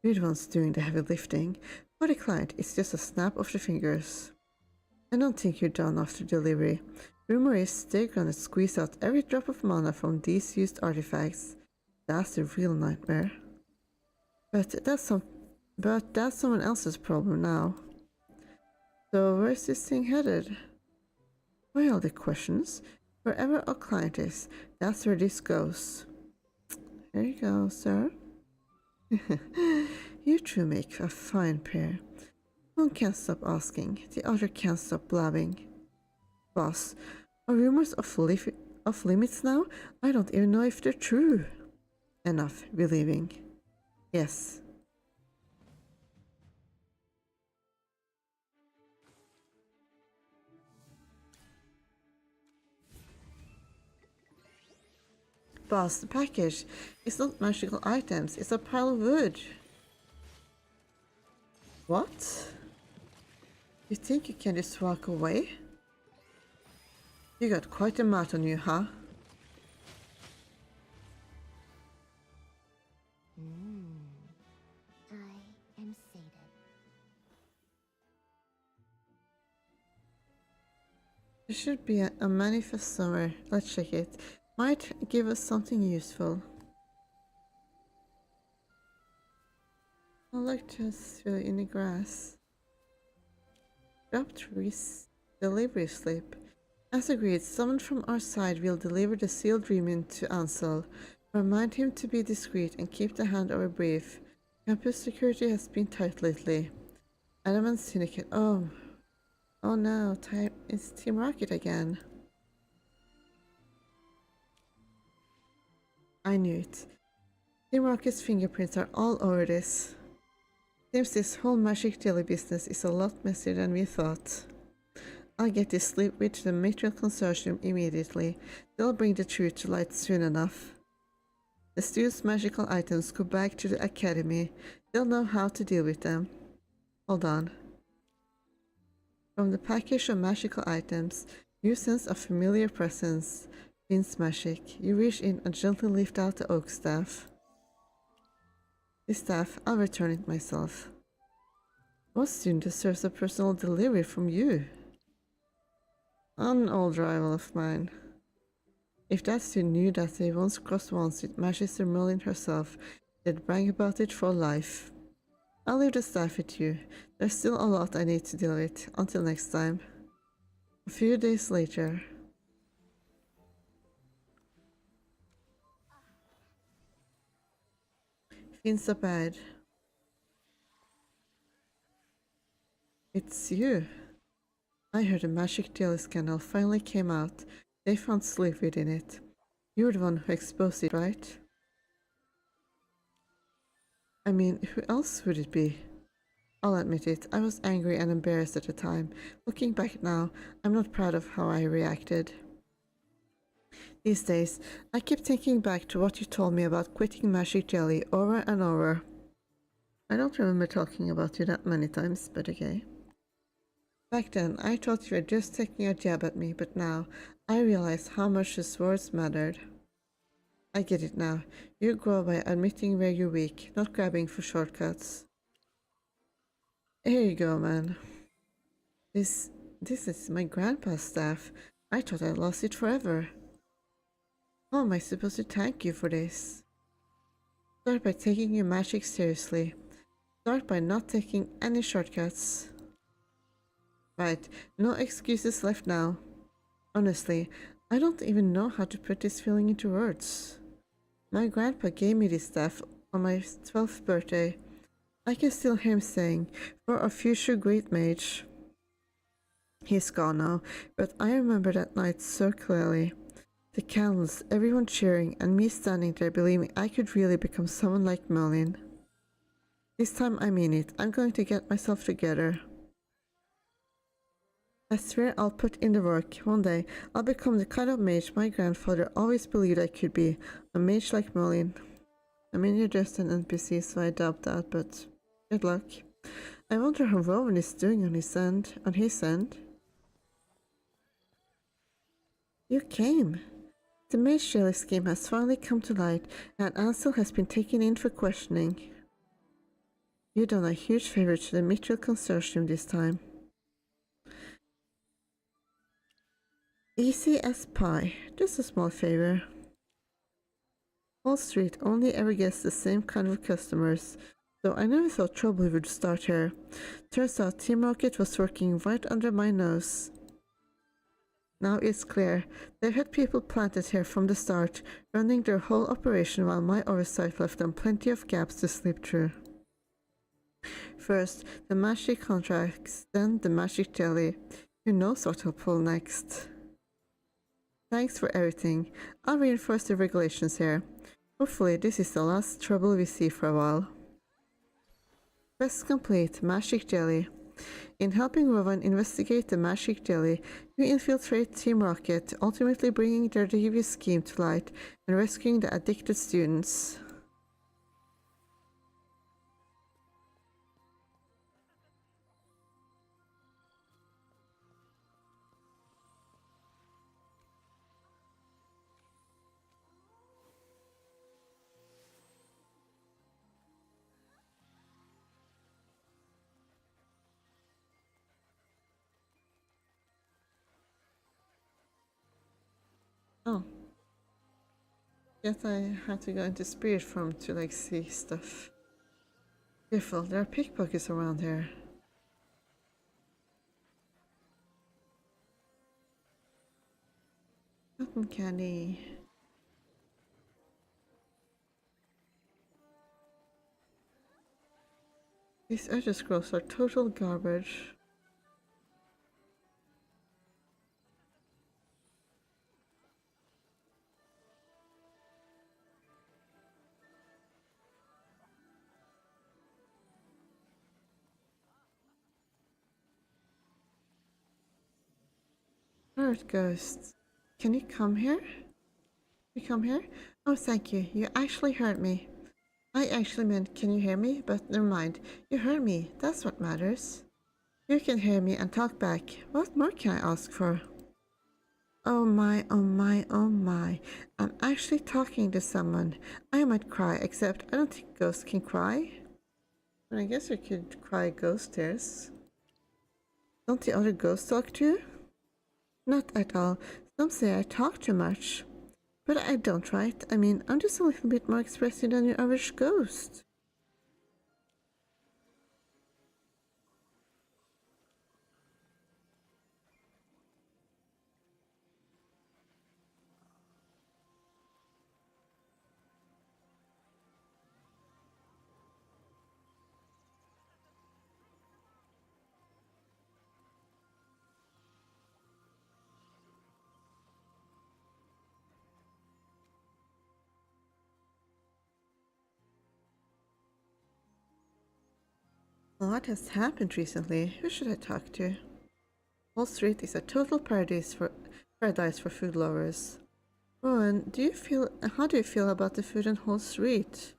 We're the ones doing the heavy lifting. For the client, it's just a snap of the fingers. I don't think you're done after delivery. Rumor is they're gonna squeeze out every drop of mana from these used artifacts. That's a real nightmare. But that's someone else's problem now. So where's this thing headed? Why all the questions? Wherever our client is, that's where this goes. Here you go, sir. You two make a fine pair. One can't stop asking, the other can't stop blabbing. Boss, are rumors off limits now? I don't even know if they're true. Enough, we're leaving. Yes. Boss, the package. It's not magical items, it's a pile of wood. What? You think you can just walk away? You got quite a mouth on you, huh? I am sated. There should be a manifest somewhere. Let's check it. Might give us something useful. I'd like to throw in the grass. Dropped delivery slip. As agreed, someone from our side will deliver the sealed remnant to Ansel. Remind him to be discreet and keep the handover brief. Campus security has been tight lately. Adam and Syndicate. Oh no, it's Team Rocket again. I knew it. Team Rocket's fingerprints are all over this. Seems this whole magic jelly business is a lot messier than we thought. I'll get this slip with the Mithril Consortium immediately. They'll bring the truth to light soon enough. The students' magical items go back to the academy. They'll know how to deal with them. Hold on. From the package of magical items, you sense a familiar presence. Vince magic. You reach in and gently lift out the oak staff. This staff, I'll return it myself. What student deserves a personal delivery from you? An old rival of mine. If that student knew that they once crossed wands with Magister Merlin herself, they'd brag about it for life. I'll leave the staff with you. There's still a lot I need to deal with. Until next time. A few days later. Feels so bad. It's you. I heard the magic jelly scandal finally came out. They found sleep within it. You're the one who exposed it, right? I mean, who else would it be? I'll admit it, I was angry and embarrassed at the time. Looking back now, I'm not proud of how I reacted. These days, I keep thinking back to what you told me about quitting magic jelly over and over. I don't remember talking about you that many times, but okay. Back then, I thought you were just taking a jab at me, but now, I realize how much the swords mattered. I get it now. You grow by admitting where you're weak, not grabbing for shortcuts. Here you go, man. This is my grandpa's staff. I thought I lost it forever. How am I supposed to thank you for this? Start by taking your magic seriously. Start by not taking any shortcuts. Right, no excuses left now. Honestly, I don't even know how to put this feeling into words. My grandpa gave me this staff on my 12th birthday. I can still hear him saying, "For our future great mage." He's gone now, but I remember that night so clearly. The candles, everyone cheering, and me standing there believing I could really become someone like Merlin. This time I mean it. I'm going to get myself together. I swear I'll put in the work. One day, I'll become the kind of mage my grandfather always believed I could be. A mage like Merlin. I mean, you're just an NPC, so I doubt that, but good luck. I wonder how Rowan is doing on his end. You came. The mage jelly scheme has finally come to light, and Ansel has been taken in for questioning. You've done a huge favor to the Mitchell Consortium this time. Easy as pie, just a small favor. Wall Street only ever gets the same kind of customers, so I never thought trouble would start here. Turns out Team Rocket was working right under my nose. Now it's clear, they've had people planted here from the start, running their whole operation while my oversight left them plenty of gaps to slip through. First, the magic contracts, then the magic jelly. Who knows what will pull next? Thanks for everything. I'll reinforce the regulations here. Hopefully this is the last trouble we see for a while. Quest complete, Magic Jelly. In helping Rowan investigate the Magic Jelly, you infiltrate Team Rocket, ultimately bringing their devious scheme to light and rescuing the addicted students. Oh. Guess I had to go into spirit form to like see stuff. Careful, there are pickpockets around here. Cotton candy. These other scrolls are total garbage. Earth ghosts. Can you come here? You come here? Oh, thank you. You actually heard me. I actually meant, can you hear me? But never mind. You heard me. That's what matters. You can hear me and talk back. What more can I ask for? Oh my, oh my, oh my. I'm actually talking to someone. I might cry, except I don't think ghosts can cry. I guess you could cry ghost tears. Don't the other ghosts talk too? Not at all. Some say I talk too much. But I don't, right? I mean, I'm just a little bit more expressive than your average ghost. A lot has happened recently. Who should I talk to? Wall Street is a total paradise for food lovers. Rowan, how do you feel about the food on Wall Street?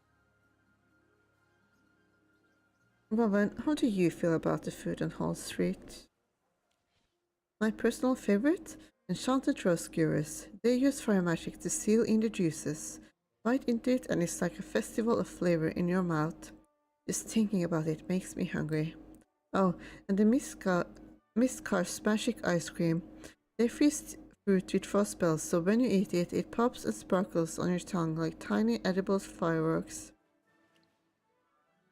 Rowan, how do you feel about the food on Wall Street? My personal favorite? Enchanted rose skewers. They use fire magic to seal in the juices. Bite into it and it's like a festival of flavor in your mouth. Just thinking about it makes me hungry. Oh, and the Miss Car's magic ice cream. They freeze fruit with frost spells, so when you eat it, it pops and sparkles on your tongue like tiny edible fireworks.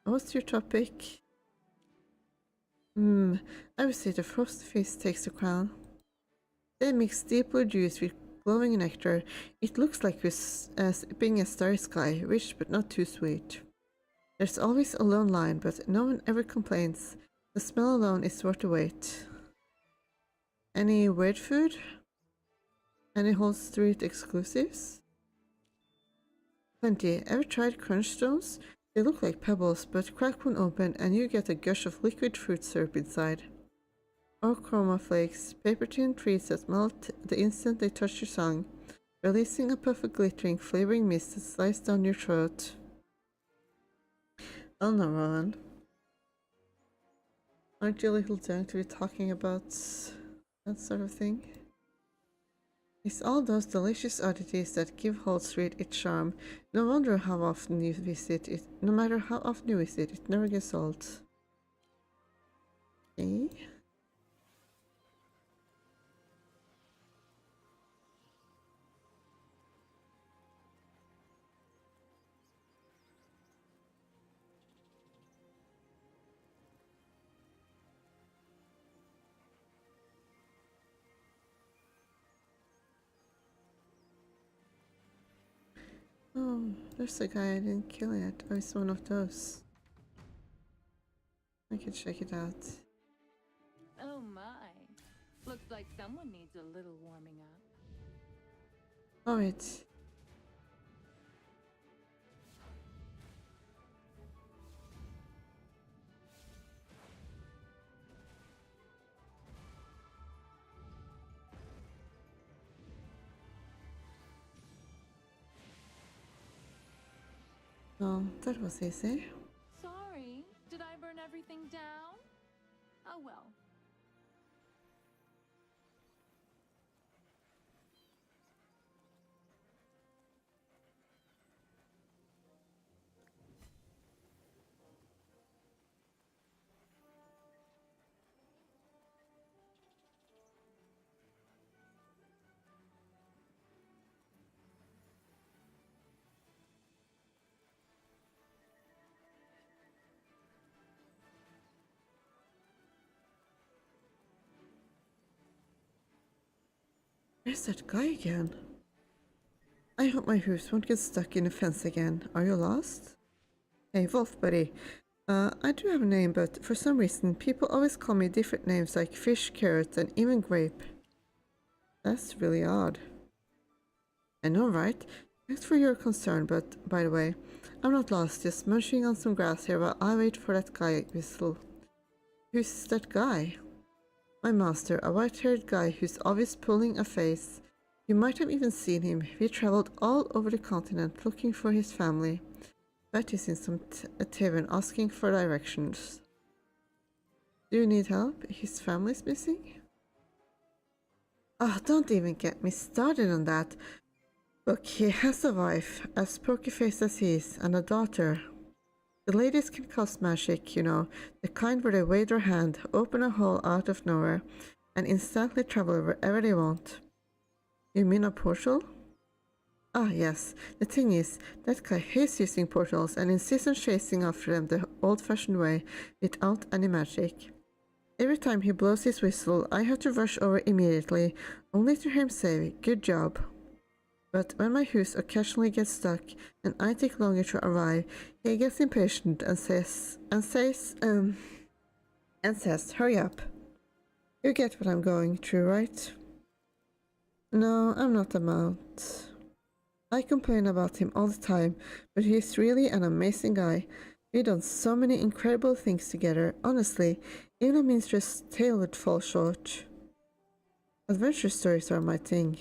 What's your topic? I would say the frosty face takes the crown. They mix deep blue juice with glowing nectar. It looks like we're sipping a starry sky, rich but not too sweet. There's always a lone line, but no one ever complains. The smell alone is worth the wait. Any weird food? Any whole street exclusives? Plenty. Ever tried crunch stones? They look like pebbles, but crack one open and you get a gush of liquid fruit syrup inside. Or chroma flakes, paper thin treats that melt the instant they touch your tongue, releasing a puff of glittering, flavoring mist that slides down your throat. Oh no, Rowan. Aren't you a little young to be talking about that sort of thing? It's all those delicious oddities that give Hall Street its charm. No wonder how often you visit it. No matter how often you visit, it never gets old. Okay. Oh, there's a guy I didn't kill yet. Oh, it's one of those. I can check it out. Oh my. Looks like someone needs a little warming up. Oh, wait. Oh, that was easy. Sorry, did I burn everything down? Oh well. Where's that guy again? I hope my hooves won't get stuck in a fence again. Are you lost? Hey, Wolf buddy. I do have a name, but for some reason, people always call me different names like fish, carrot, and even grape. That's really odd. I know, right? Thanks for your concern, but by the way, I'm not lost, just munching on some grass here while I wait for that guy whistle. Who's that guy? My master, a white-haired guy who's always pulling a face. You might have even seen him. He traveled all over the continent looking for his family. Bet he's in some tavern asking for directions. Do you need help? His family's missing? Oh, don't even get me started on that. Look, he has a wife, as poker-faced as he is, and a daughter. The ladies can cast magic, you know, the kind where they wave their hand, open a hole out of nowhere, and instantly travel wherever they want. You mean a portal? Ah, yes. The thing is, that guy hates using portals and insists on chasing after them the old-fashioned way, without any magic. Every time he blows his whistle, I have to rush over immediately, only to hear him say, "Good job." But when my hooves occasionally get stuck and I take longer to arrive, he gets impatient and says, "Hurry up." You get what I'm going through, right? No, I'm not a mount. I complain about him all the time, but he's really an amazing guy. We've done so many incredible things together. Honestly, even a minstrel's tale would fall short. Adventure stories are my thing.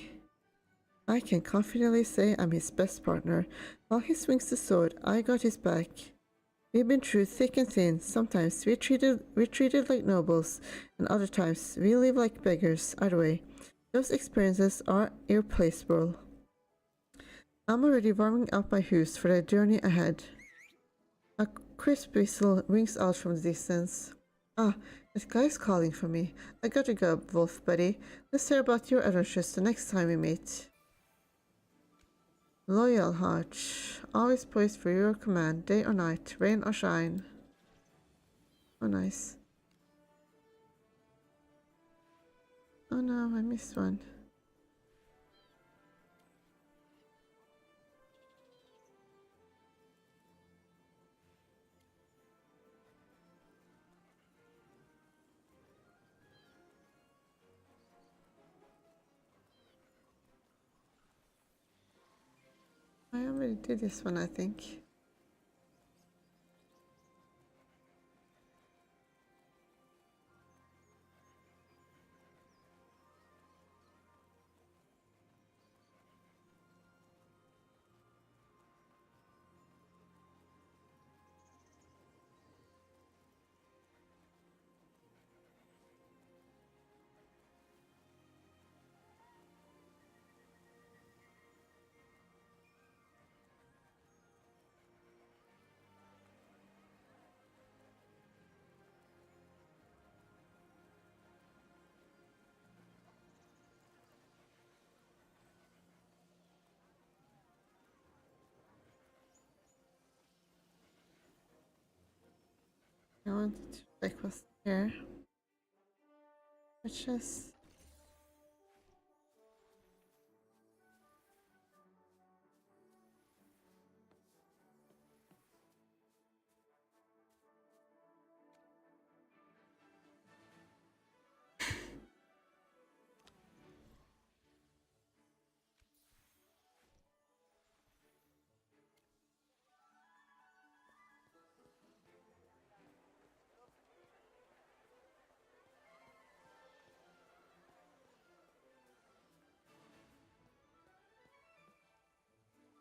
I can confidently say I'm his best partner. While he swings the sword, I got his back. We've been through thick and thin. Sometimes we're treated like nobles, and other times we live like beggars. Either way, those experiences are irreplaceable. I'm already warming up my hooves for the journey ahead. A crisp whistle rings out from the distance. Ah, that guy's calling for me. I gotta go, Wolf buddy. Let's hear about your adventures the next time we meet. Loyal heart, always poised for your command, day or night, rain or shine. Oh, nice. no, I missed one. I already did this one, I think. I wanted to check what's here. Which is...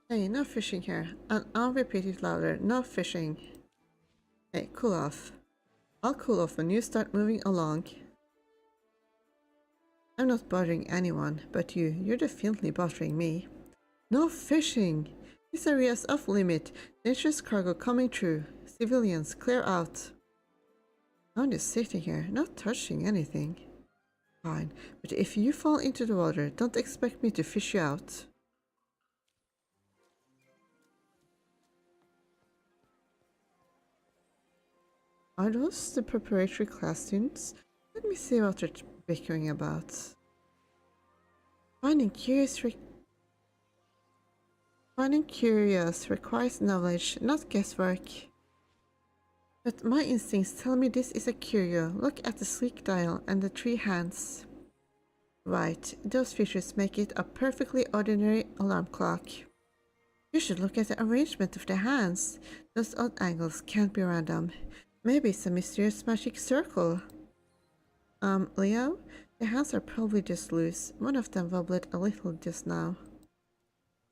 Hey, no fishing here. And I'll repeat it louder. No fishing. Hey, cool off. I'll cool off when you start moving along. I'm not bothering anyone, but you. You're definitely bothering me. No fishing! This area's off limit. Dangerous cargo coming through. Civilians, clear out. I'm just sitting here, not touching anything. Fine, but if you fall into the water, don't expect me to fish you out. Are those the preparatory class students? Let me see what they're bickering about. Finding curious requires knowledge, not guesswork. But my instincts tell me this is a curio. Look at the sleek dial and the 3 hands. Right, those features make it a perfectly ordinary alarm clock. You should look at the arrangement of the hands. Those odd angles can't be random. Maybe it's a mysterious magic circle. Leo? The hands are probably just loose. One of them wobbled a little just now.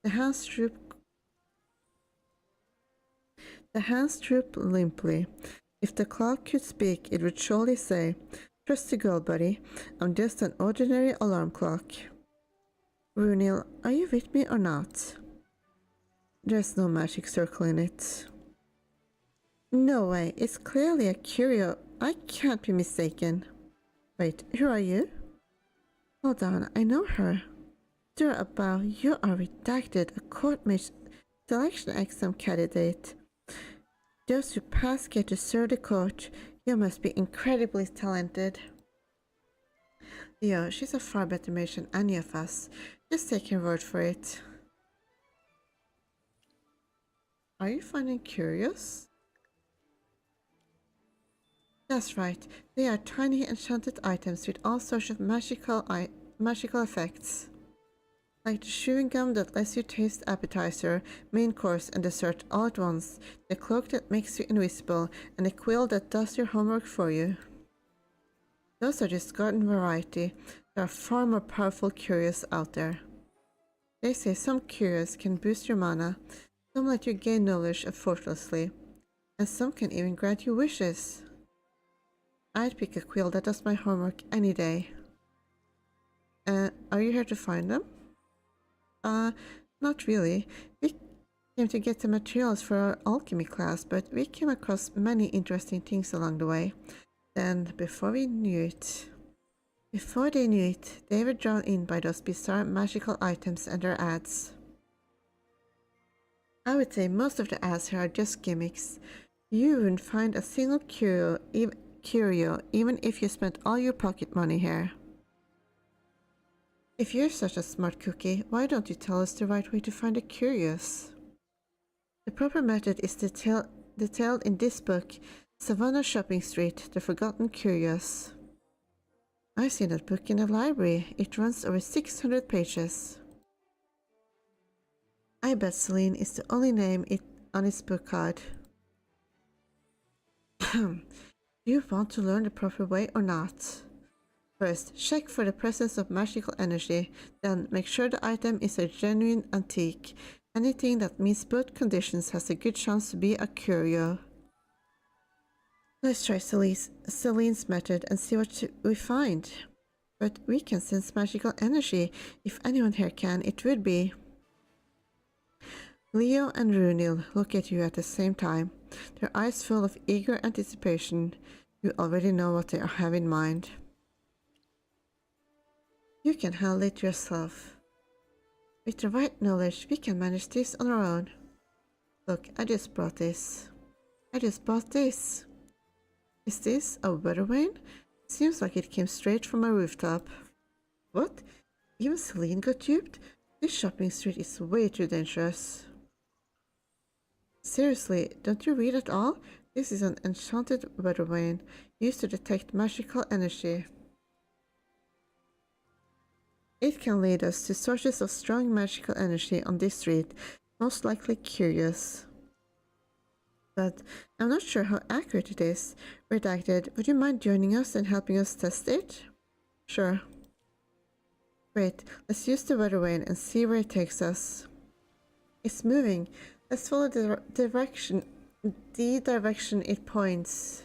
The hands droop limply. If the clock could speak, it would surely say, "Trust the girl, buddy. I'm just an ordinary alarm clock." Runil, are you with me or not? There's no magic circle in it. No way, it's clearly a curio. I can't be mistaken. Wait, who are you? Hold on, I know her. Sir Abao, you are redacted, a court-mate selection exam candidate. Those who pass get to serve the court. You must be incredibly talented. Leo, she's a far better mage than any of us. Just take her word for it. Are you finding curious? That's right. They are tiny enchanted items with all sorts of magical effects. Like the chewing gum that lets you taste appetizer, main course and dessert all at once, the cloak that makes you invisible, and the quill that does your homework for you. Those are just garden variety. There are far more powerful curios out there. They say some curios can boost your mana, some let you gain knowledge effortlessly, and some can even grant you wishes. I'd pick a quill that does my homework any day. Are you here to find them? Not really. We came to get the materials for our alchemy class, but we came across many interesting things along the way. Then, before they knew it, they were drawn in by those bizarre magical items and their ads. I would say most of the ads here are just gimmicks. You wouldn't find a single curio even if you spent all your pocket money here. If you're such a smart cookie, why don't you tell us the right way to find the curious? The proper method is detailed in this book, Savannah Shopping Street, The Forgotten Curious. I've seen that book in the library. It runs over 600 pages. I bet Celine is the only name on its book card. Do you want to learn the proper way or not? First, check for the presence of magical energy, then make sure the item is a genuine antique. Anything that meets both conditions has a good chance to be a curio. Let's try Celine's method and see what we find. But we can sense magical energy. If anyone here can, it would be. Leo and Runil look at you at the same time, their eyes full of eager anticipation. You already know what they have in mind. You can handle it yourself. With the right knowledge, we can manage this on our own. Look, I just brought this. I just bought this. Is this a weather vane? Seems like it came straight from a rooftop. What? Even Celine got duped? This shopping street is way too dangerous. Seriously, don't you read at all? This is an enchanted weather vane, used to detect magical energy. It can lead us to sources of strong magical energy on this street, most likely curious. But I'm not sure how accurate it is. Redacted, would you mind joining us and helping us test it? Sure. Great, let's use the weather vane and see where it takes us. It's moving. Let's follow the direction it points.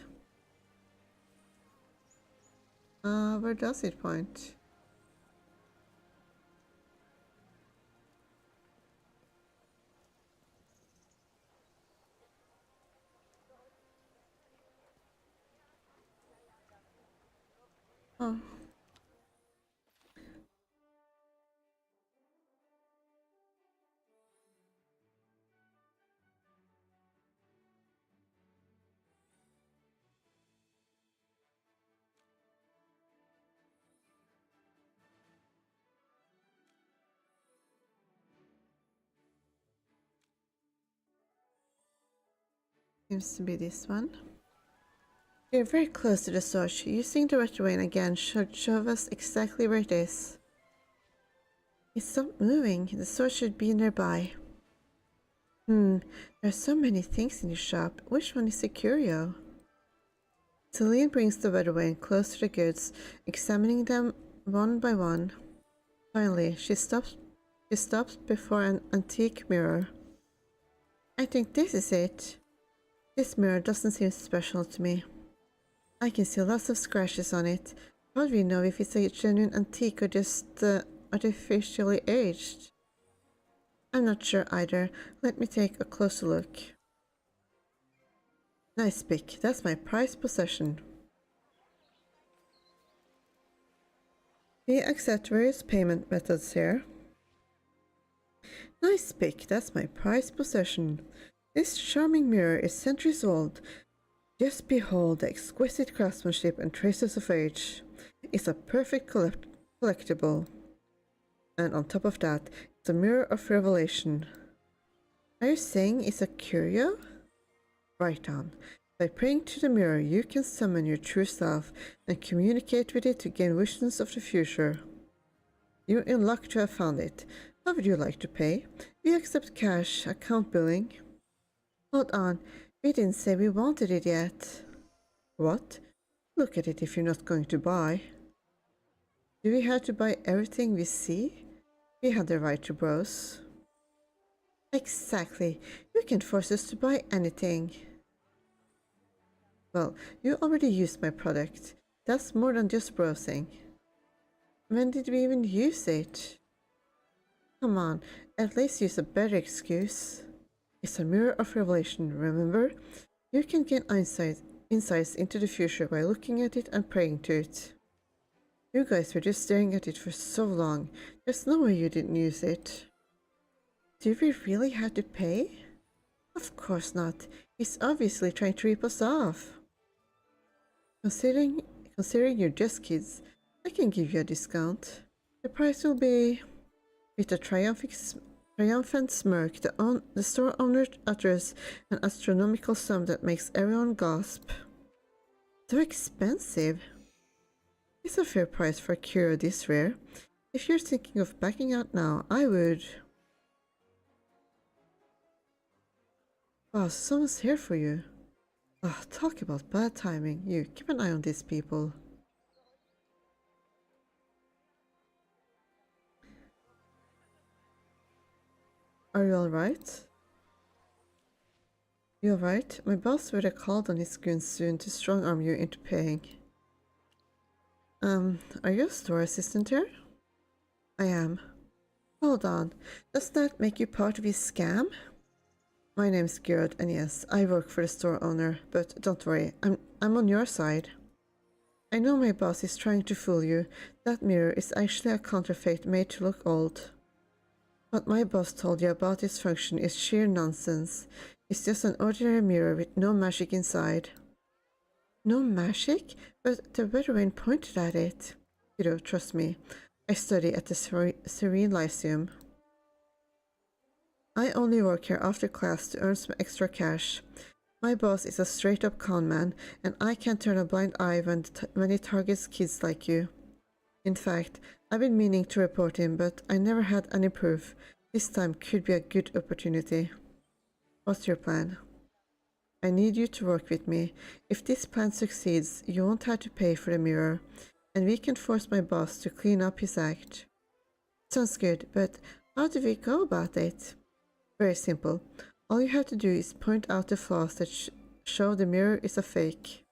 Where does it point? Oh. Seems to be this one. We're very close to the source. Using the weather vane again should show us exactly where it is. It stopped moving. The source should be nearby. There are so many things in the shop. Which one is the curio? Celine brings the weather vane close to the goods, examining them one by one. Finally, she stops before an antique mirror. I think this is it. This mirror doesn't seem special to me. I can see lots of scratches on it. How do we know if it's a genuine antique or just artificially aged? I'm not sure either. Let me take a closer look. Nice pick. That's my prized possession. We accept various payment methods here. Nice pick. That's my prized possession. This charming mirror is centuries old. Just behold the exquisite craftsmanship and traces of age. It's a perfect collectible. And on top of that, it's a mirror of revelation. Are you saying it's a curio? Right on. By praying to the mirror, you can summon your true self and communicate with it to gain visions of the future. You're in luck to have found it. How would you like to pay? We accept cash, account billing. Hold on, we didn't say we wanted it yet. What? Look at it if you're not going to buy. Do we have to buy everything we see? We have the right to browse. Exactly. You can force us to buy anything. Well, you already used my product. That's more than just browsing. When did we even use it? Come on, at least use a better excuse. It's a mirror of revelation, remember? You can gain insights into the future by looking at it and praying to it. You guys were just staring at it for so long. There's no way you didn't use it. Do we really have to pay? Of course not. He's obviously trying to rip us off. Considering you're just kids, I can give you a discount. The price will be... With a triumphant smirk, the store owner utters an astronomical sum that makes everyone gasp. So expensive! It's a fair price for a curio this rare. If you're thinking of backing out now, I would... Boss, someone's here for you. Ah, talk about bad timing. You, keep an eye on these people. Are you alright? You alright? My boss will have called on his goons soon to strong-arm you into paying. Are you a store assistant here? I am. Hold on. Does that make you part of his scam? My name's Gerd, and yes, I work for the store owner, but don't worry, I'm on your side. I know my boss is trying to fool you. That mirror is actually a counterfeit made to look old. What my boss told you about its function is sheer nonsense. It's just an ordinary mirror with no magic inside. No magic? But the veteran pointed at it. Kiddo, trust me. I study at the Serene Lyceum. I only work here after class to earn some extra cash. My boss is a straight-up con man, and I can't turn a blind eye when he targets kids like you. In fact, I've been meaning to report him, but I never had any proof. This time could be a good opportunity. What's your plan? I need you to work with me. If this plan succeeds, you won't have to pay for the mirror, and we can force my boss to clean up his act. Sounds good, but how do we go about it? Very simple. All you have to do is point out the flaws that show the mirror is a fake.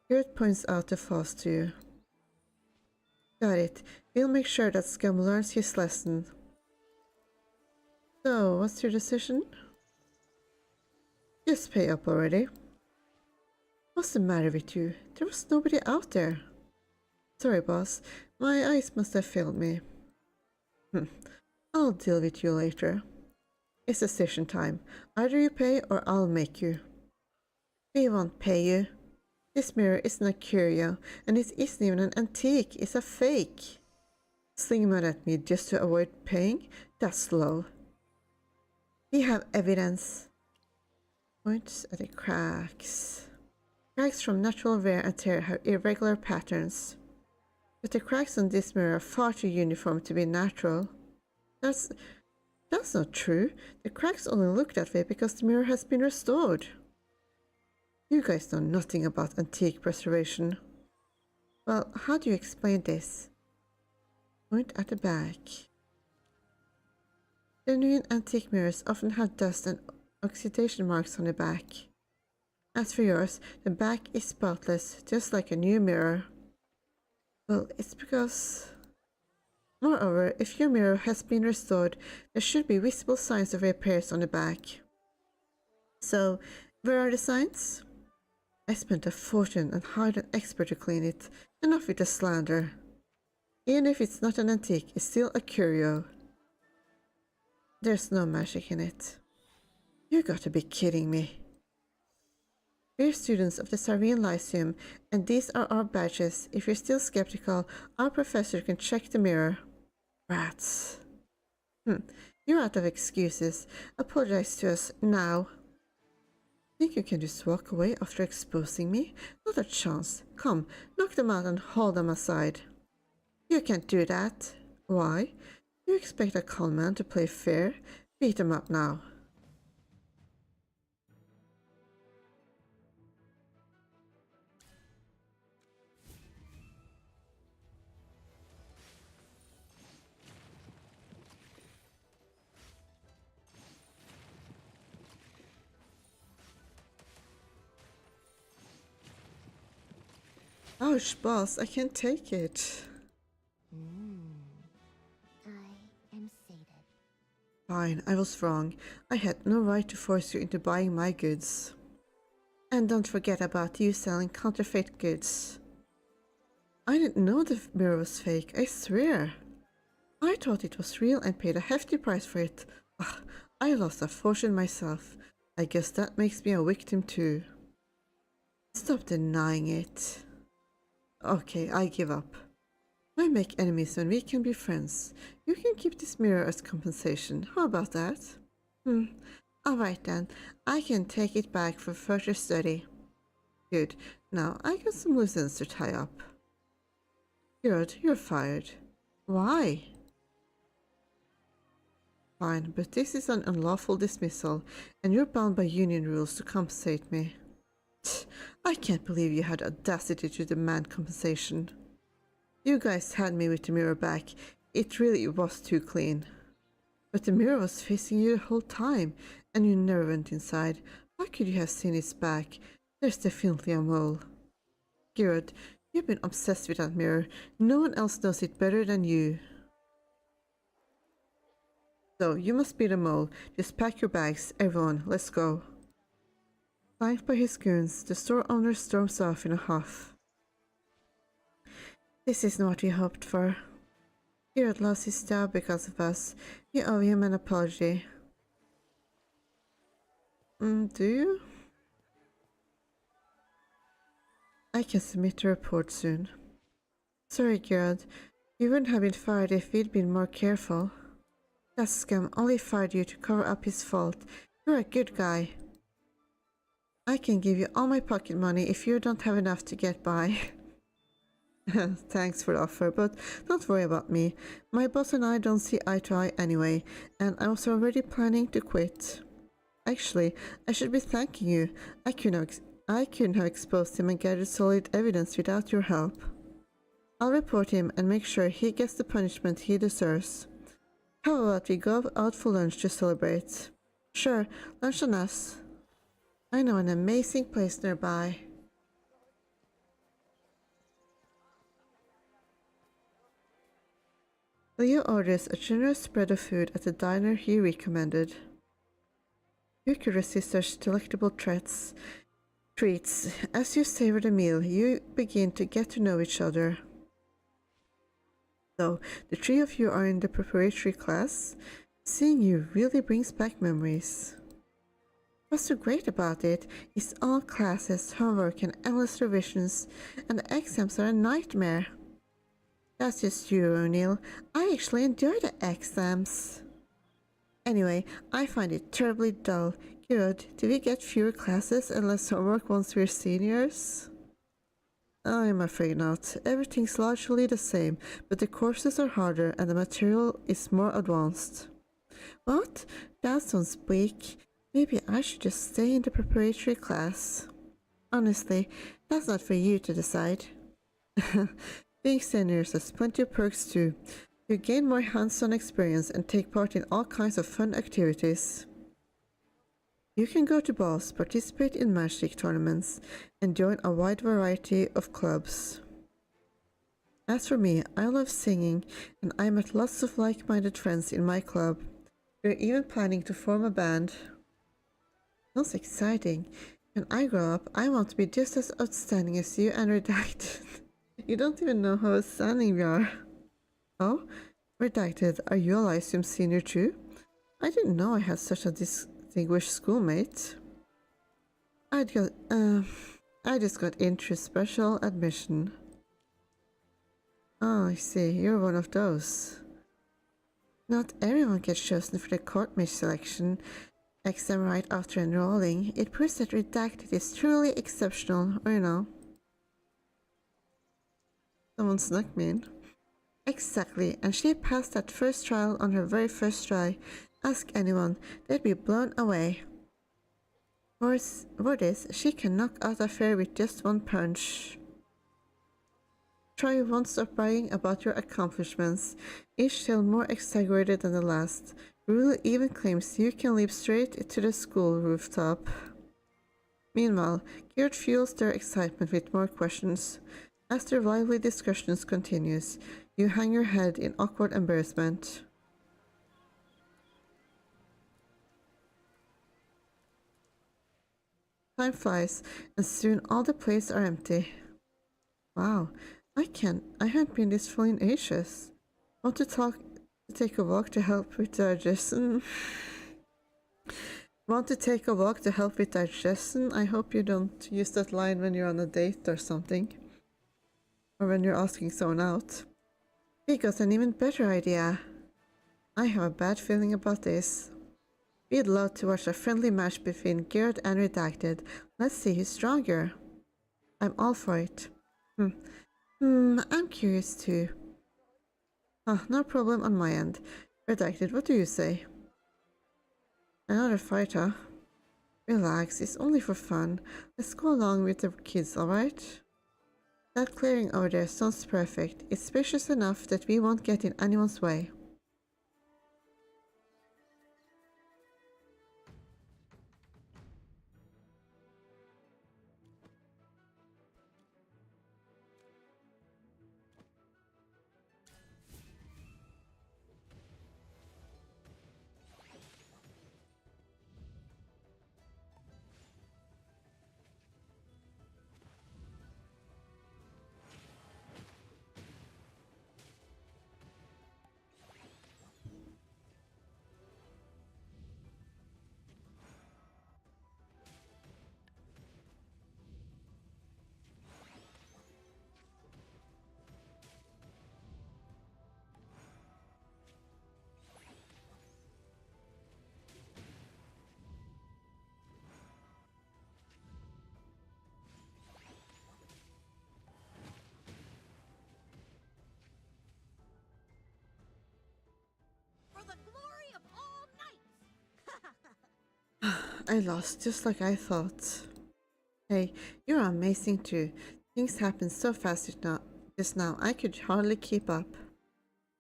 Gerd points out the flaws to you. Got it. We'll make sure that Scum learns his lesson. So, what's your decision? Just pay up already. What's the matter with you? There was nobody out there. Sorry, boss. My eyes must have failed me. I'll deal with you later. It's decision time. Either you pay or I'll make you. We won't pay you. This mirror isn't a curio, and it isn't even an antique. It's a fake. Slinging mud at me just to avoid paying? That's low. We have evidence. Points at the cracks. Cracks from natural wear and tear have irregular patterns. But the cracks on this mirror are far too uniform to be natural. That's not true. The cracks only look that way because the mirror has been restored. You guys know nothing about antique preservation. Well, how do you explain this? Point at the back. Genuine antique mirrors often have dust and oxidation marks on the back. As for yours, the back is spotless, just like a new mirror. Well, it's because... Moreover, if your mirror has been restored, there should be visible signs of repairs on the back. So, where are the signs? I spent a fortune and hired an expert to clean it. Enough with the slander. Even if it's not an antique, it's still a curio. There's no magic in it. You gotta be kidding me. We're students of the Serene Lyceum, and these are our badges. If you're still skeptical, our professor can check the mirror. Rats. You're out of excuses. Apologize to us now. Think you can just walk away after exposing me? Not a chance. Come, knock them out and haul them aside. You can't do that. Why? You expect a con man to play fair? Beat them up now. Ouch, boss, I can't take it. I am sated. Fine, I was wrong. I had no right to force you into buying my goods. And don't forget about you selling counterfeit goods. I didn't know the mirror was fake, I swear. I thought it was real and paid a hefty price for it. Ugh, I lost a fortune myself. I guess that makes me a victim too. Stop denying it. Okay, I give up. Why make enemies when we can be friends? You can keep this mirror as compensation. How about that? Alright then. I can take it back for further study. Good. Now, I got some loose ends to tie up. Good, you're fired. Why? Fine, but this is an unlawful dismissal, and you're bound by union rules to compensate me. I can't believe you had audacity to demand compensation. You guys had me with the mirror back. It really was too clean. But the mirror was facing you the whole time, and you never went inside. How could you have seen its back? There's definitely a mole. Gerard, you've been obsessed with that mirror. No one else knows it better than you. So, you must be the mole. Just pack your bags. Everyone, let's go. Flanked by his goons, the store owner storms off in a huff. This isn't what we hoped for. Gerard lost his job because of us. We owe him an apology. Do you? I can submit the report soon. Sorry, Gerard. You wouldn't have been fired if we'd been more careful. That scum only fired you to cover up his fault. You're a good guy. I can give you all my pocket money if you don't have enough to get by. Thanks for the offer, but don't worry about me. My boss and I don't see eye to eye anyway, and I was already planning to quit. Actually, I should be thanking you. I couldn't have exposed him and gathered solid evidence without your help. I'll report him and make sure he gets the punishment he deserves. How about we go out for lunch to celebrate? Sure, lunch on us. I know an amazing place nearby. Leo orders a generous spread of food at the diner he recommended. You could resist such delectable treats. As you savor the meal, you begin to get to know each other. So, the three of you are in the preparatory class. Seeing you really brings back memories. What's so great about it is all classes, homework and endless revisions, and the exams are a nightmare. That's just you, O'Neill. I actually enjoy the exams. Anyway, I find it terribly dull. Good. Do we get fewer classes and less homework once we're seniors? I'm afraid not. Everything's largely the same, but the courses are harder and the material is more advanced. What? That sounds bleak. Maybe I should just stay in the preparatory class. Honestly, that's not for you to decide. Being seniors has plenty of perks too. You gain more hands-on experience and take part in all kinds of fun activities. You can go to balls, participate in magic tournaments, and join a wide variety of clubs. As for me, I love singing, and I met lots of like-minded friends in my club. We're even planning to form a band. Sounds exciting. When I grow up, I want to be just as outstanding as you and Redacted. You don't even know how outstanding we are. Oh? Redacted, are you a Lyceum senior too? I didn't know I had such a distinguished schoolmate. I just got into special admission. Oh, I see. You're one of those. Not everyone gets chosen for the court mage selection exam right after enrolling. It proves that Redacted is truly exceptional, or you know. Someone snuck me in. Exactly, and she passed that first trial on her very first try. Ask anyone, they'd be blown away. For this, she can knock out a fairy with just one punch. Try won't stop bragging about your accomplishments, each tale more exaggerated than the last. Rule even claims you can leap straight to the school rooftop. Meanwhile, Geert fuels their excitement with more questions. As their lively discussions continues, you hang your head in awkward embarrassment. Time flies, and soon all the places are empty. Wow, I haven't been this full in ages. Want to take a walk to help with digestion? Want to take a walk to help with digestion? I hope you don't use that line when you're on a date or something. Or when you're asking someone out. We got an even better idea. I have a bad feeling about this. We'd love to watch a friendly match between Garrett and Redacted. Let's see who's stronger. I'm all for it. I'm curious too. No problem on my end. Redacted, what do you say? Another fight, huh? Relax, it's only for fun. Let's go along with the kids, alright? That clearing over there sounds perfect. It's spacious enough that we won't get in anyone's way. For the glory of all knights! I lost, just like I thought. Hey, you're amazing too. Things happen so fast just now, I could hardly keep up.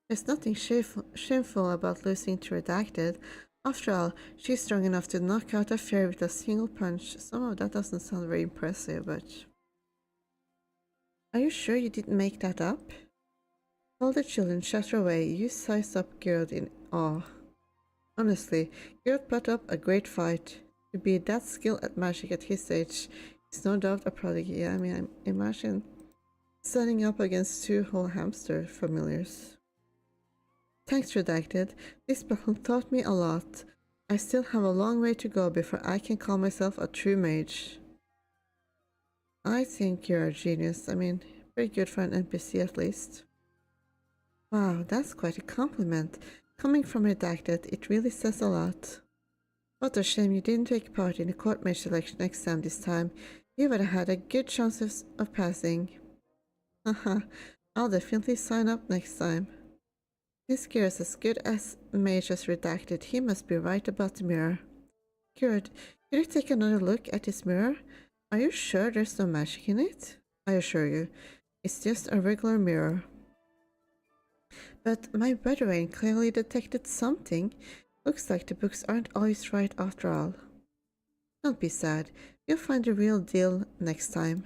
There's nothing shameful about losing to Redacted. After all, she's strong enough to knock out a fairy with a single punch. Some of that doesn't sound very impressive, but... Are you sure you didn't make that up? All the children chatter away. You size up Geralt in awe. Honestly, Geralt put up a great fight. To be that skilled at magic at his age is no doubt a prodigy. I mean, imagine standing up against two whole hamster familiars. Thanks, Redacted. This battle taught me a lot. I still have a long way to go before I can call myself a true mage. I think you're a genius. I mean, pretty good for an NPC at least. Wow, that's quite a compliment. Coming from Redacted, it really says a lot. What a shame you didn't take part in the court mage selection exam this time. You would have had a good chance of passing. Haha, I'll definitely sign up next time. This gear is as good as mage as Redacted. He must be right about the mirror. Good. Could you take another look at this mirror? Are you sure there's no magic in it? I assure you, it's just a regular mirror. But my brethren clearly detected something. Looks like the books aren't always right after all. Don't be sad. You'll find the real deal next time.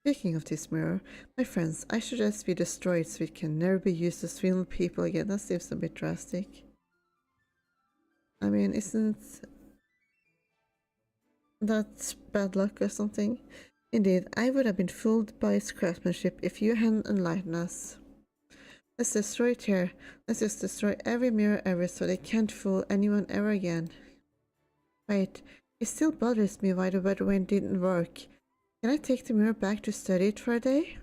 Speaking of this mirror, my friends, I suggest we destroy it so it can never be used to swindle people again. That seems a bit drastic. I mean, isn't that bad luck or something? Indeed, I would have been fooled by its craftsmanship if you hadn't enlightened us. Let's destroy it here. Let's just destroy every mirror ever so they can't fool anyone ever again. Wait, it still bothers me why the weather vane didn't work. Can I take the mirror back to study it for a day?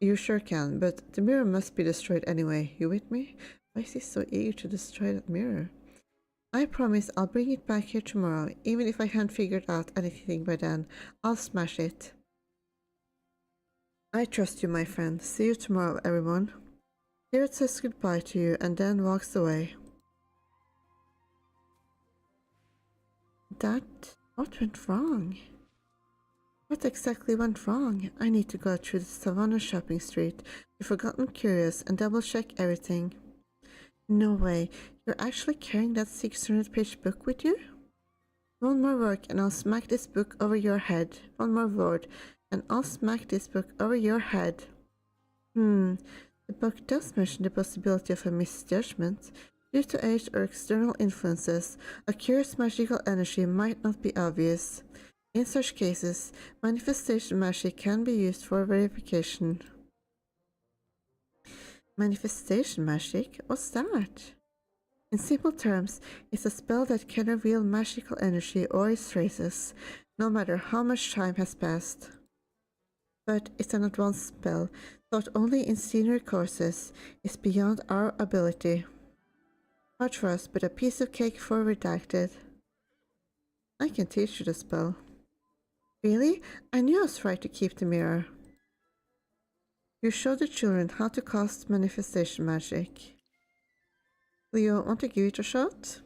You sure can, but the mirror must be destroyed anyway. You with me? Why is he so eager to destroy that mirror? I promise I'll bring it back here tomorrow. Even if I haven't figured out anything by then, I'll smash it. I trust you, my friend. See you tomorrow, everyone. Garrett says goodbye to you and then walks away. What went wrong? What exactly went wrong? I need to go through the Savannah shopping street, the Forgotten Curious, and double check everything. No way, you're actually carrying that 600-page book with you? One more work and I'll smack this book over your head. One more word and I'll smack this book over your head. The book does mention the possibility of a misjudgment. Due to age or external influences, a curious magical energy might not be obvious. In such cases, manifestation magic can be used for verification. Manifestation magic? What's that? In simple terms, it's a spell that can reveal magical energy or its traces, no matter how much time has passed. but it's an advanced spell, taught only in senior courses. It's beyond our ability. Hard for us, but a piece of cake for redacted. I can teach you the spell. Really? I knew I was right to keep the mirror. You show the children how to cast manifestation magic. Leo, want to give it a shot?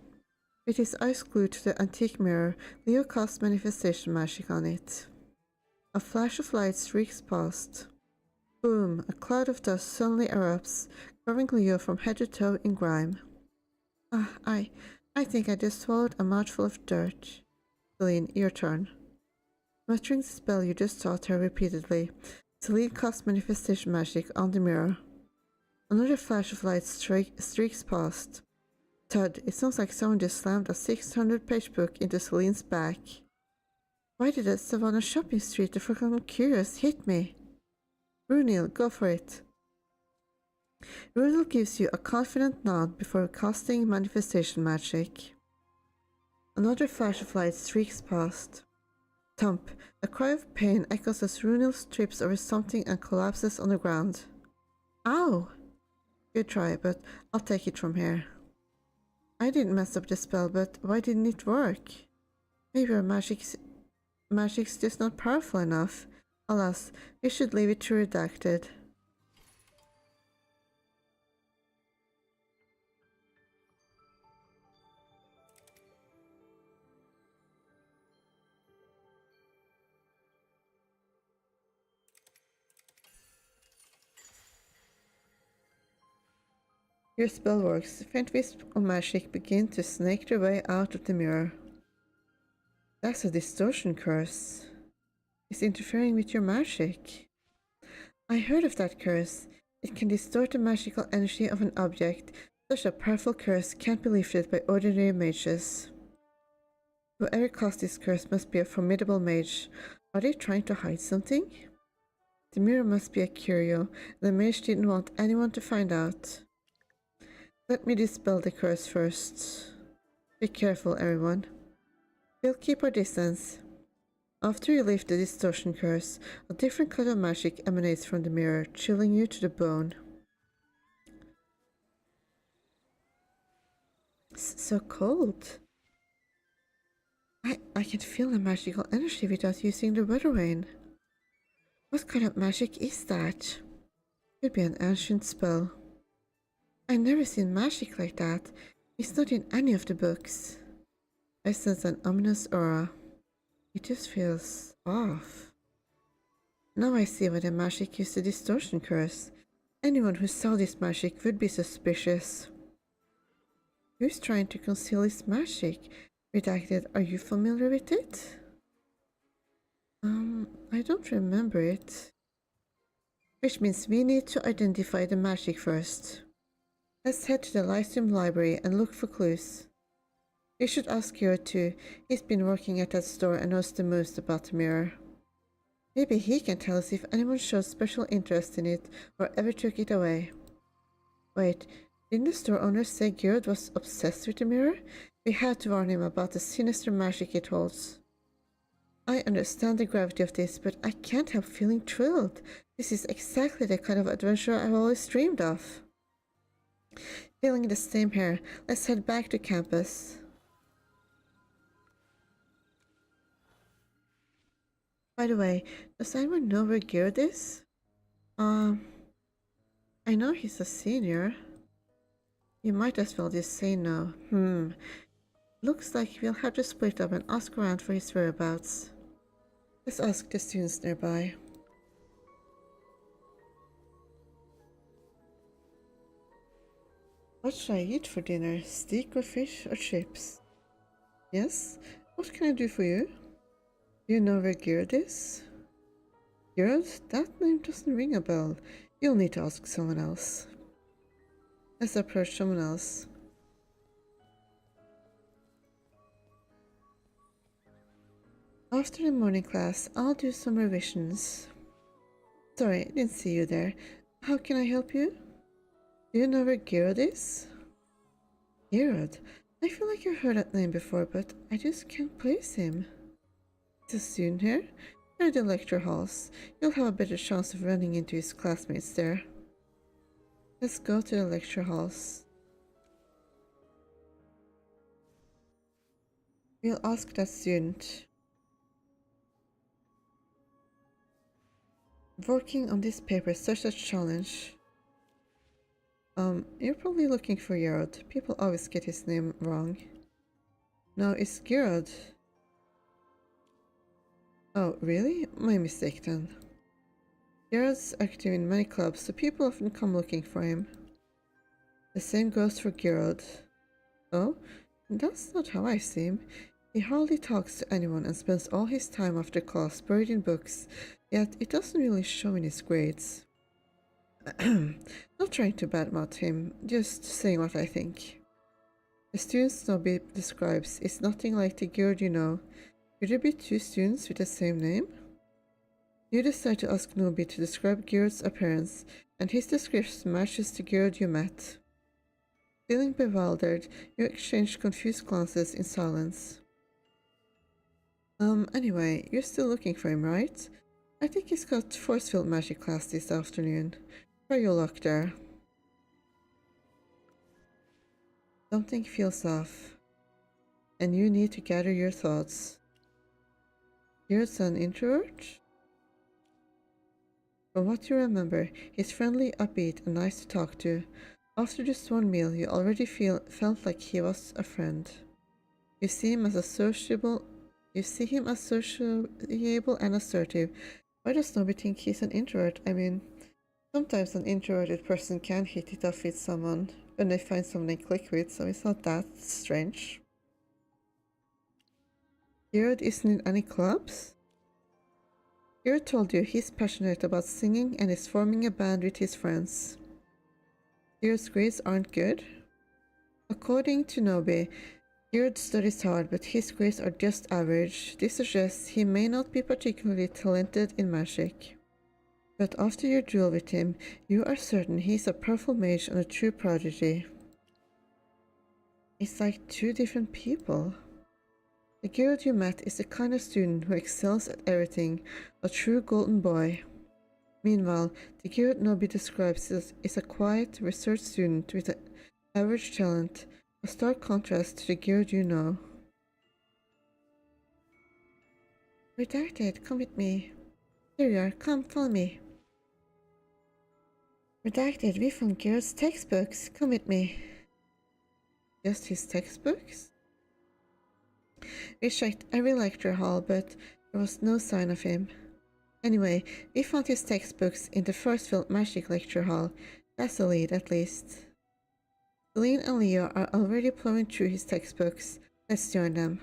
With his eyes glued to the antique mirror, Leo casts manifestation magic on it. A flash of light streaks past. Boom! A cloud of dust suddenly erupts, covering Leo from head to toe in grime. I think I just swallowed a mouthful of dirt. Celine, your turn. Muttering the spell you just taught her repeatedly, Celine casts manifestation magic on the mirror. Another flash of light streaks past. Thud, it sounds like someone just slammed a 600-page book into Celine's back. Why did that Savannah shopping street the forgotten curious hit me? Runil, go for it. Runil gives you a confident nod before casting manifestation magic. Another flash of light streaks past. Thump, a cry of pain echoes as Runil trips over something and collapses on the ground. Ow! Good try, but I'll take it from here. I didn't mess up the spell, but why didn't it work? Maybe our magic's just not powerful enough. Alas, we should leave it to redacted. Your spell works. Faint wisps of magic begin to snake their way out of the mirror. That's a distortion curse. It's interfering with your magic. I heard of that curse. It can distort the magical energy of an object. Such a powerful curse can't be lifted by ordinary mages. Whoever cast this curse must be a formidable mage. Are they trying to hide something? The mirror must be a curio. The mage didn't want anyone to find out. Let me dispel the curse first. Be careful, everyone. We'll keep our distance. After you lift the distortion curse, a different kind of magic emanates from the mirror, chilling you to the bone. It's so cold. I can feel the magical energy without using the weather vane. What kind of magic is that? Could be an ancient spell. I've never seen magic like that. It's not in any of the books. I sense an ominous aura. It just feels off. Now I see why the magic used the distortion curse. Anyone who saw this magic would be suspicious. Who's trying to conceal this magic? Redacted, are you familiar with it? I don't remember it. Which means we need to identify the magic first. Let's head to the Lyceum Library and look for clues. You should ask Kira too. He's been working at that store and knows the most about the mirror. Maybe he can tell us if anyone showed special interest in it or ever took it away. Wait, didn't the store owner say Gerard was obsessed with the mirror? We had to warn him about the sinister magic it holds. I understand the gravity of this, but I can't help feeling thrilled. This is exactly the kind of adventure I've always dreamed of. Feeling the same here. Let's head back to campus. By the way, does anyone know where Gerard is? I know he's a senior. You might as well just say no. Looks like we'll have to split up and ask around for his whereabouts. Let's ask the students nearby. What should I eat for dinner? Steak or fish or chips? Yes? What can I do for you? Do you know where Gerard is? Gerard? That name doesn't ring a bell. You'll need to ask someone else. Let's approach someone else. After the morning class, I'll do some revisions. Sorry, I didn't see you there. How can I help you? Do you know where Gerard is? Gerard? I feel like I've heard that name before, but I just can't place him. Is a student here? Here are the lecture halls. You'll have a better chance of running into his classmates there. Let's go to the lecture halls. We'll ask that student. Working on this paper is such a challenge. You're probably looking for Gerard. People always get his name wrong. No, it's Gerard. Oh, really? My mistake then. Gerard's active in many clubs, so people often come looking for him. The same goes for Gerard. Oh, that's not how I see him. He hardly talks to anyone and spends all his time after class buried in books, yet it doesn't really show in his grades. Not trying to badmouth him, just saying what I think. The student Snobby describes is nothing like the Gerard you know. Could there be two students with the same name? You decide to ask Nobby to describe Gerard's appearance, and his description matches the Gerard you met. Feeling bewildered, you exchange confused glances in silence. Anyway, you're still looking for him, right? I think he's got force field magic class this afternoon. Try your luck there. Something feels off, and you need to gather your thoughts. Gerard's an introvert? From what you remember, he's friendly, upbeat, and nice to talk to. After just one meal, you already felt like he was a friend. You see him as sociable and assertive. Why does nobody think he's an introvert? I mean, sometimes an introverted person can hit it off with someone when they find someone they click with, so it's not that strange. Gerard isn't in any clubs? Gerard told you he's passionate about singing and is forming a band with his friends. Gerard's grades aren't good? According to Nobe, Gerard studies hard, but his grades are just average. This suggests he may not be particularly talented in magic. But after your duel with him, you are certain he's a powerful mage and a true prodigy. It's like two different people. The Gerard you met is the kind of student who excels at everything, a true golden boy. Meanwhile, the Gerard Nobby describes is a quiet, research student with an average talent, a stark contrast to the Gerard you know. Redacted, come with me. Here you are, come, follow me. Redacted, we found Gerard's textbooks, come with me. Just his textbooks? We checked every lecture hall, but there was no sign of him. Anyway, we found his textbooks in the first field magic lecture hall. That's a lead, at least. Celine and Leo are already plowing through his textbooks. Let's join them.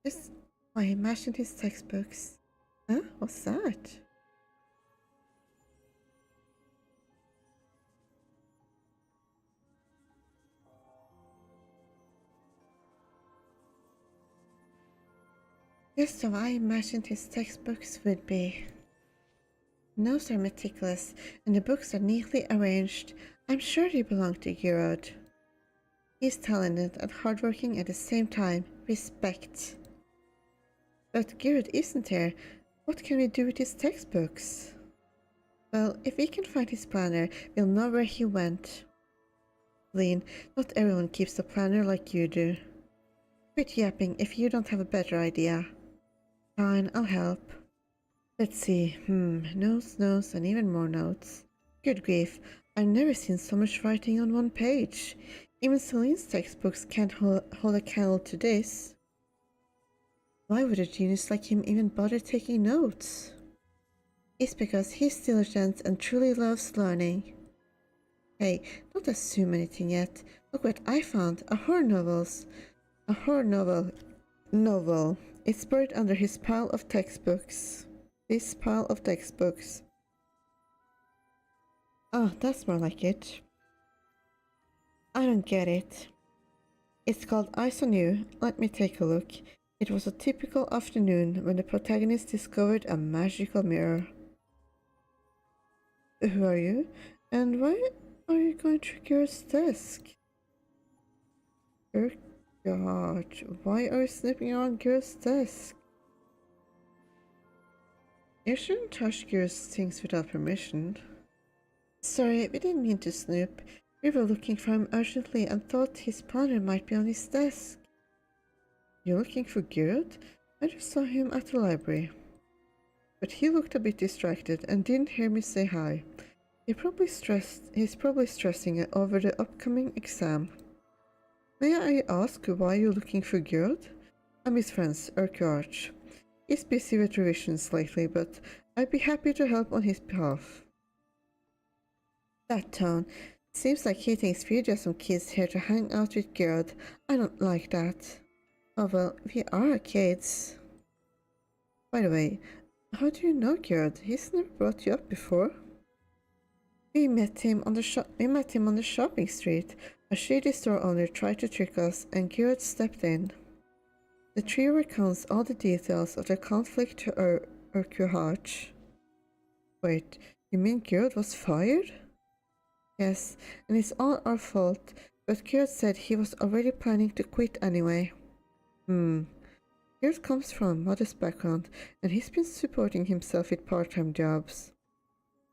Just I imagined his textbooks. Huh? What's that? Just how I imagined his textbooks would be. Notes are meticulous, and the books are neatly arranged. I'm sure they belong to Gerard. He's talented and hardworking at the same time. Respect. But Gerard isn't here. What can we do with his textbooks? Well, if we can find his planner, we'll know where he went. Lean, not everyone keeps a planner like you do. Quit yapping if you don't have a better idea. Fine, I'll help. Let's see. Notes, and even more notes. Good grief, I've never seen so much writing on one page. Even Celine's textbooks can't hold a candle to this. Why would a genius like him even bother taking notes? It's because he's diligent and truly loves learning. Hey, don't assume anything yet. Look what I found. A horror novel. It's buried under his pile of textbooks. This pile of textbooks. Oh, that's more like it. I don't get it. It's called Eyes on You. Let me take a look. It was a typical afternoon when the protagonist discovered a magical mirror. Who are you? And why are you going to Gerard's desk? Oh God, why are you snooping around Gear's desk? You shouldn't touch Gear's things without permission. Sorry, we didn't mean to snoop. We were looking for him urgently and thought his partner might be on his desk. You're looking for Gerard? I just saw him at the library. But he looked a bit distracted and didn't hear me say hi. He's probably stressing over the upcoming exam. May I ask why you're looking for Gerard? I'm his friend, Urquhart. He's busy with revisions lately, but I'd be happy to help on his behalf. That tone. Seems like he thinks we're just some kids here to hang out with Gerard. I don't like that. Oh well, we are kids. By the way, how do you know Gerard? He's never brought you up before. We met him on the shopping street. A shady store owner tried to trick us, and Gerard stepped in. The trio recounts all the details of the conflict to Urquhart. Wait, you mean Gerard was fired? Yes, and it's all our fault, but Gerard said he was already planning to quit anyway. Gerard comes from a modest background, and he's been supporting himself with part-time jobs.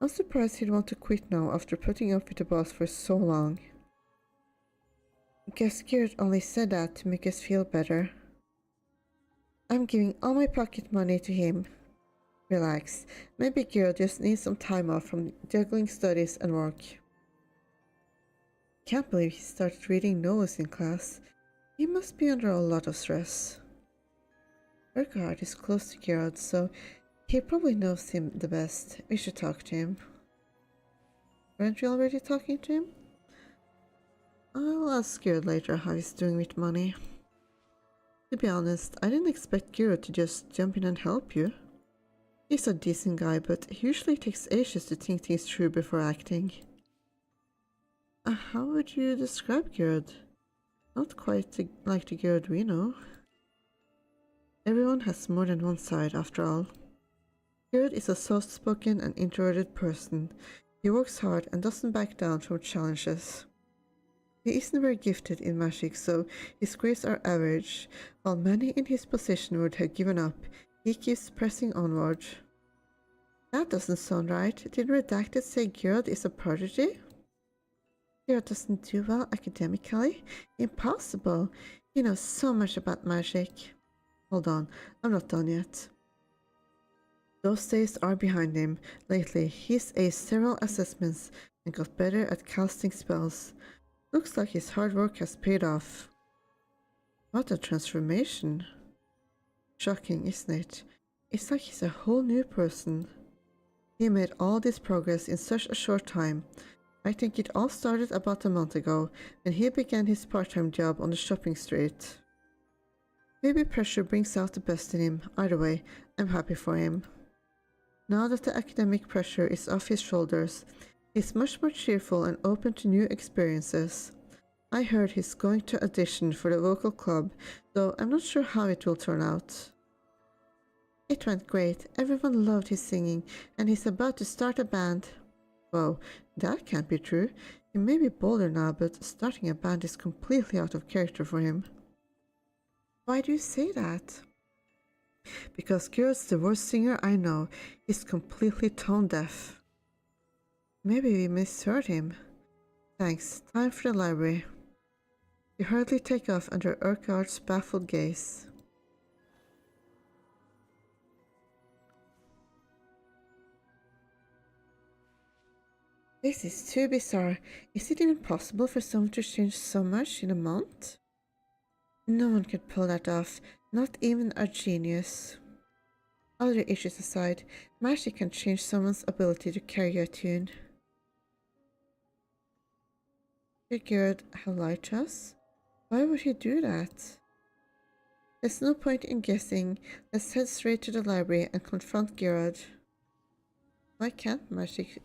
I'm surprised he'd want to quit now after putting up with the boss for so long. Guess Gerard only said that to make us feel better. I'm giving all my pocket money to him. Relax, maybe Gerard just needs some time off from juggling studies and work. Can't believe he started reading novels in class. He must be under a lot of stress. Urquhart is close to Gerard, so he probably knows him the best. We should talk to him. Aren't we already talking to him? I'll ask Gerard later how he's doing with money. To be honest, I didn't expect Gerard to just jump in and help you. He's a decent guy, but he usually takes ages to think things through before acting. How would you describe Gerard? Not quite like the Gerard we know. Everyone has more than one side, after all. Gerard is a soft-spoken and introverted person. He works hard and doesn't back down from challenges. He isn't very gifted in magic, so his grades are average. While many in his position would have given up, he keeps pressing onward. That doesn't sound right. Did Redacted say Gerard is a prodigy? Gerard doesn't do well academically? Impossible! He knows so much about magic. Hold on, I'm not done yet. Those days are behind him. Lately, he's aced several assessments and got better at casting spells. Looks like his hard work has paid off. What a transformation. Shocking, isn't it? It's like he's a whole new person. He made all this progress in such a short time. I think it all started about a month ago, when he began his part-time job on the shopping street. Maybe pressure brings out the best in him. Either way, I'm happy for him. Now that the academic pressure is off his shoulders, he's much more cheerful and open to new experiences. I heard he's going to audition for the local club, though I'm not sure how it will turn out. It went great. Everyone loved his singing, and he's about to start a band. Whoa, that can't be true. He may be bolder now, but starting a band is completely out of character for him. Why do you say that? Because Gerard's the worst singer I know. He's completely tone deaf. Maybe we misheard him. Thanks. Time for the library. You hardly take off under Urquhart's baffled gaze. This is too bizarre. Is it even possible for someone to change so much in a month? No one could pull that off, not even a genius. Other issues aside, magic can change someone's ability to carry a tune. Did Gerard have lied to us? Why would he do that? There's no point in guessing. Let's head straight to the library and confront Gerard. Why can't magic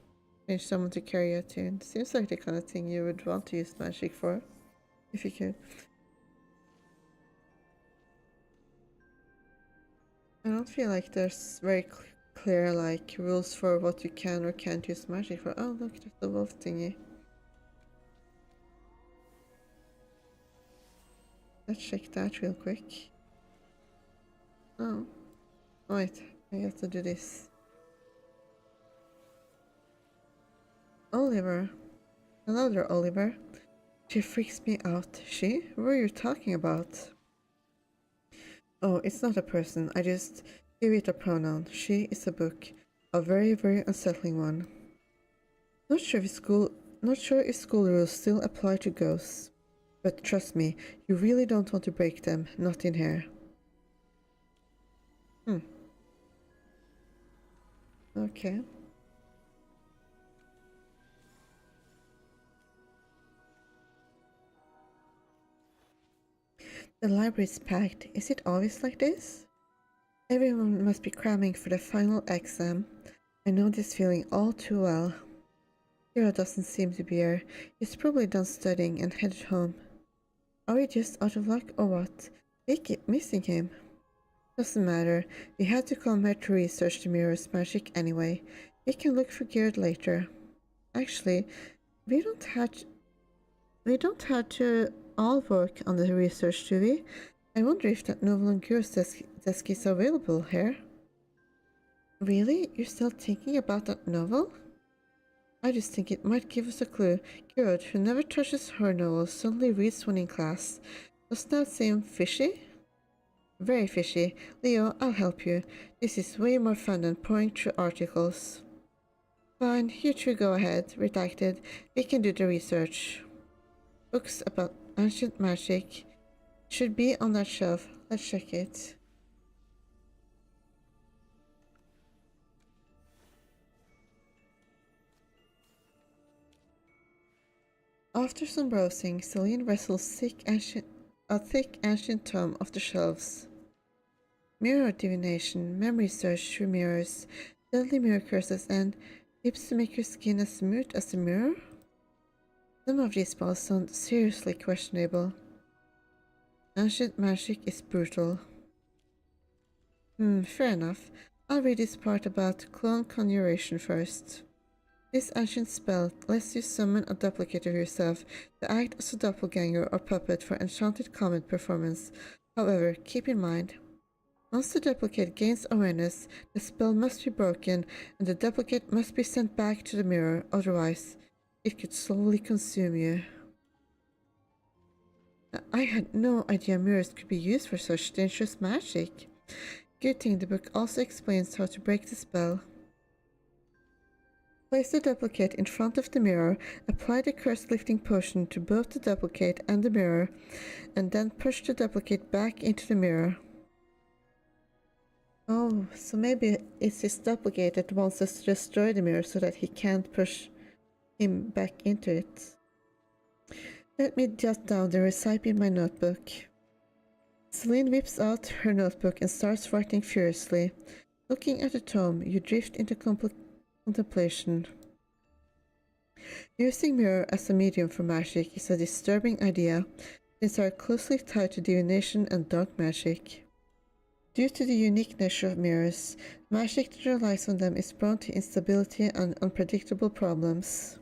change someone to carry a tune? Seems like the kind of thing you would want to use magic for, if you could. I don't feel like there's very clear like rules for what you can or can't use magic for. Oh look, there's the wolf thingy. Let's check that real quick. Oh. Wait, I have to do this. Oliver. Hello there, Oliver. She freaks me out. She? Who are you talking about? Oh, it's not a person. I just give it a pronoun. She is a book. A very, very unsettling one. Not sure if school rules still apply to ghosts. But trust me, you really don't want to break them. Not in here. Okay. The library's packed. Is it always like this? Everyone must be cramming for the final exam. I know this feeling all too well. Hero doesn't seem to be here. He's probably done studying and headed home. Are we just out of luck or what? We keep missing him. Doesn't matter. We had to come here to research the mirror's magic anyway. We can look for Geared later. Actually, we don't have to all work on the research, do we? I wonder if that novel on Geared's desk is available here. Really? You're still thinking about that novel? I just think it might give us a clue. Geared, who never touches her novels, suddenly reads one in class. Doesn't that seem fishy? Very fishy. Leo, I'll help you. This is way more fun than pouring through articles. Fine, you two go ahead. Redacted. We can do the research. Books about ancient magic should be on that shelf. Let's check it. After some browsing, Celine wrestles a thick ancient tome off the shelves. Mirror divination, memory search through mirrors, deadly mirror curses, and tips to make your skin as smooth as a mirror? Some of these spells sound seriously questionable. Ancient magic is brutal. Fair enough. I'll read this part about clone conjuration first. This ancient spell lets you summon a duplicate of yourself to act as a doppelganger or puppet for enchanted combat performance. However, keep in mind, once the duplicate gains awareness, the spell must be broken and the duplicate must be sent back to the mirror, otherwise it could slowly consume you. I had no idea mirrors could be used for such dangerous magic. Good thing the book also explains how to break the spell. Place the duplicate in front of the mirror, apply the curse lifting potion to both the duplicate and the mirror, and then push the duplicate back into the mirror. Oh, so maybe it's his duplicate that wants us to destroy the mirror so that he can't push him back into it. Let me jot down the recipe in my notebook. Celine whips out her notebook and starts writing furiously. Looking at the tome, you drift into contemplation. Using mirror as a medium for magic is a disturbing idea, since they are closely tied to divination and dark magic. Due to the unique nature of mirrors, magic that relies on them is prone to instability and unpredictable problems.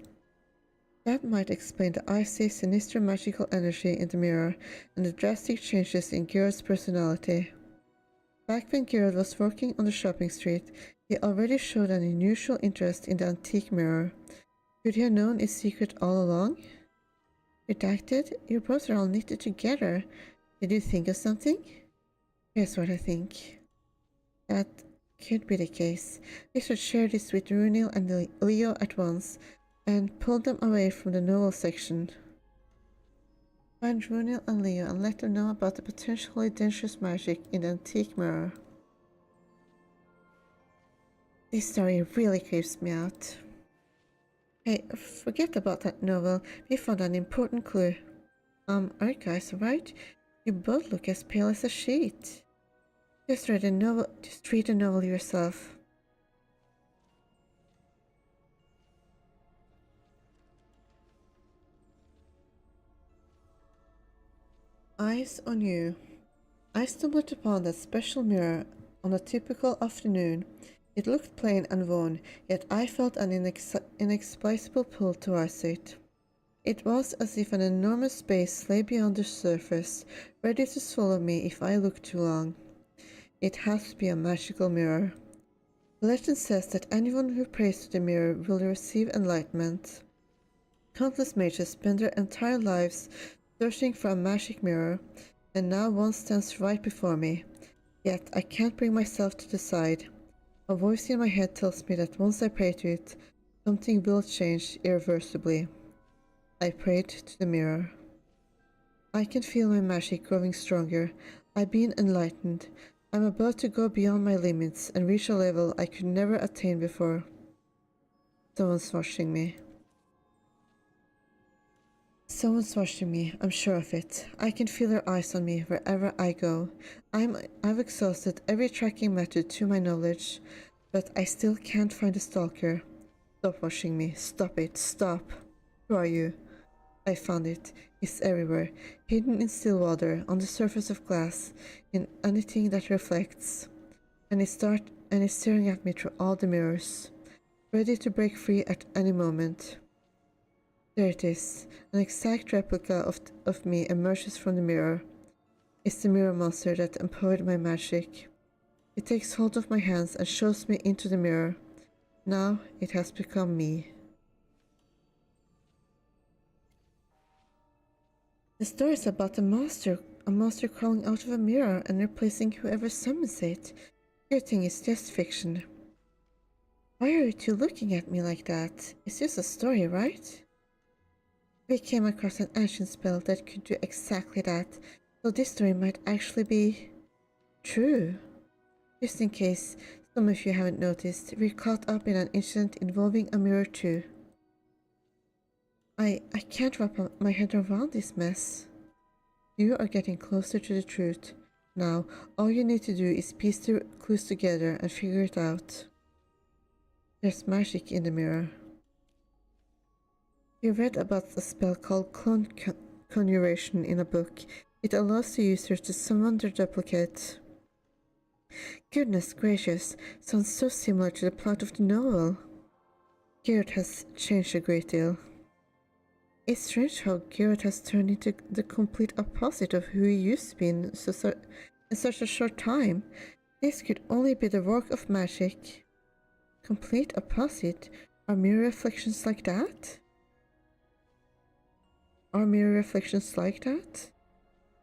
That might explain the icy, sinister magical energy in the mirror and the drastic changes in Geared's personality. Back when Geared was working on the shopping street, he already showed an unusual interest in the antique mirror. Could he have known its secret all along? Redacted, you both are all knitted together. Did you think of something? Here's what I think. That could be the case. We should share this with Runil and Leo at once, and pull them away from the novel section. Find Runil and Leo and let them know about the potentially dangerous magic in the antique mirror. This story really creeps me out. Hey, forget about that novel. We found an important clue. Are you guys alright? You both look as pale as a sheet. Just read the novel yourself. Eyes on you. I stumbled upon that special mirror on a typical afternoon. It looked plain and worn, yet I felt an inexplicable pull towards it. It was as if an enormous space lay beyond the surface, ready to swallow me if I looked too long. It has to be a magical mirror. The legend says that anyone who prays to the mirror will receive enlightenment. Countless mages spend their entire lives searching for a magic mirror, and now one stands right before me. Yet I can't bring myself to decide. A voice in my head tells me that once I pray to it, something will change irreversibly. I prayed to the mirror. I can feel my magic growing stronger. I've been enlightened. I'm about to go beyond my limits and reach a level I could never attain before. Someone's watching me. Someone's watching me, I'm sure of it. I can feel their eyes on me wherever I go. I've exhausted every tracking method to my knowledge, but I still can't find a stalker. Stop watching me. Stop it. Stop. Who are you? I found it. It's everywhere, hidden in still water, on the surface of glass, in anything that reflects. And it's staring at me through all the mirrors, ready to break free at any moment. There it is. An exact replica of me emerges from the mirror. It's the mirror monster that empowered my magic. It takes hold of my hands and shows me into the mirror. Now it has become me. The story is about a monster crawling out of a mirror and replacing whoever summons it. Everything is just fiction. Why are you two looking at me like that? It's just a story, right? We came across an ancient spell that could do exactly that, so this story might actually be true. Just in case some of you haven't noticed, we're caught up in an incident involving a mirror too. I can't wrap my head around this mess. You are getting closer to the truth. Now, all you need to do is piece the clues together and figure it out. There's magic in the mirror. You read about a spell called clone conjuration in a book. It allows the user to summon their duplicate. Goodness gracious, sounds so similar to the plot of the novel. Garrett has changed a great deal. It's strange how Garrett has turned into the complete opposite of who he used to be in such a short time. This could only be the work of magic. Complete opposite? Are mirror reflections like that? Are mirror reflections like that?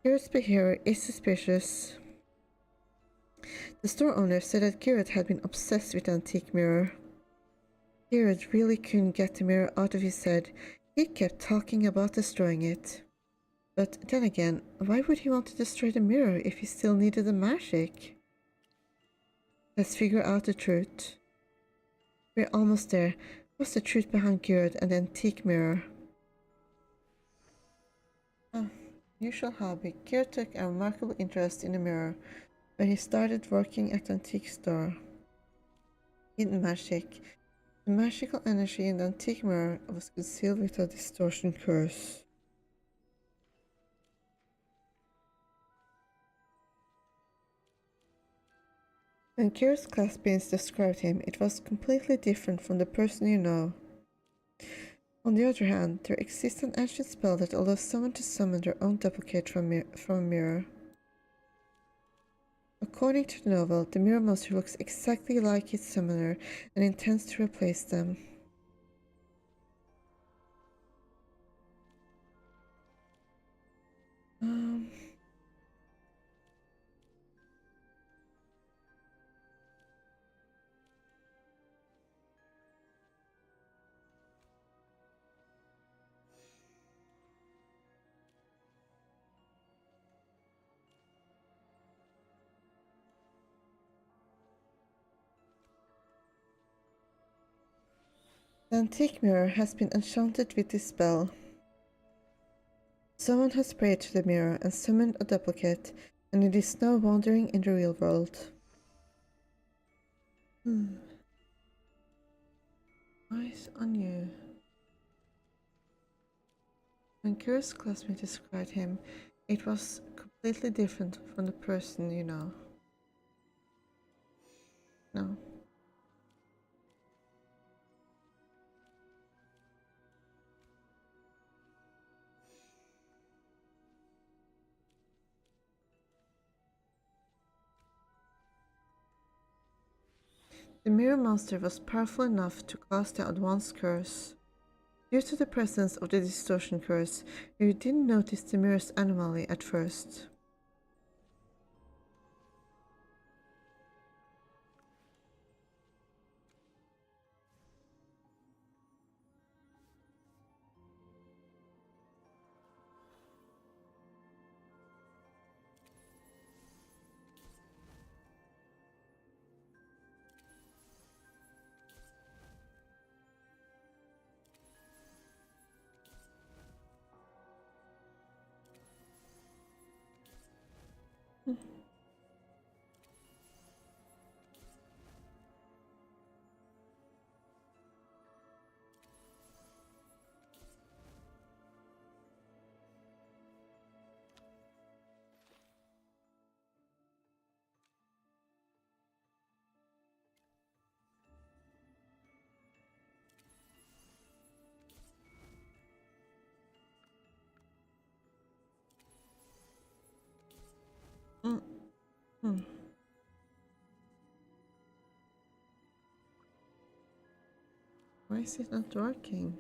Garrett's behavior is suspicious. The store owner said that Garrett had been obsessed with the antique mirror. Garrett really couldn't get the mirror out of his head. He kept talking about destroying it. But then again, why would he want to destroy the mirror if he still needed the magic? Let's figure out the truth. We're almost there. What's the truth behind Garrett and the antique mirror? Usual hobby. Garrett took a remarkable interest in the mirror when he started working at the antique store. Hidden magic. The magical energy in the antique mirror was concealed with a distortion curse. When Garrett's classmates described him, it was completely different from the person you know. On the other hand, there exists an ancient spell that allows someone to summon their own duplicate from a mirror. According to the novel, the mirror monster looks exactly like its summoner and intends to replace them. The antique mirror has been enchanted with this spell. Someone has prayed to the mirror and summoned a duplicate, and it is now wandering in the real world. Eyes on you. When Kira's classmate described him, it was completely different from the person you know. No. The mirror monster was powerful enough to cast the advanced curse. Due to the presence of the distortion curse, you didn't notice the mirror's anomaly at first. Why is it not working?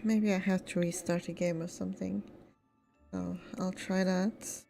Maybe I have to restart the game or something. So I'll try that.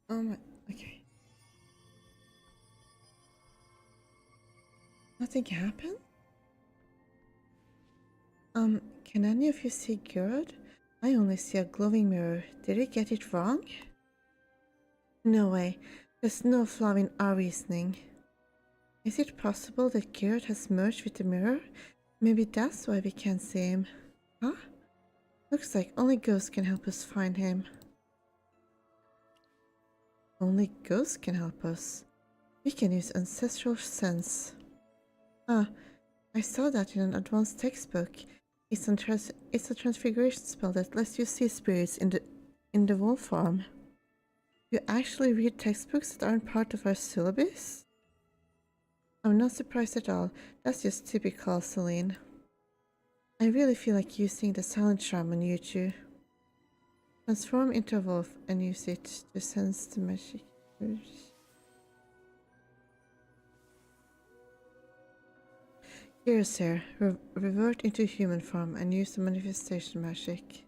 Oh my, okay. Nothing happened? Can any of you see Gerard? I only see a glowing mirror. Did I get it wrong? No way. There's no flaw in our reasoning. Is it possible that Gerard has merged with the mirror? Maybe that's why we can't see him. Huh? Looks like only ghosts can help us find him. Only ghosts can help us. We can use ancestral sense. Ah, I saw that in an advanced textbook. It's a transfiguration spell that lets you see spirits in the wolf form. You actually read textbooks that aren't part of our syllabus? I'm not surprised at all. That's just typical Celine. I really feel like using the silent charm on you two. Transform into a wolf and use it to sense the magic. Here, sir. Revert into human form and use the manifestation magic.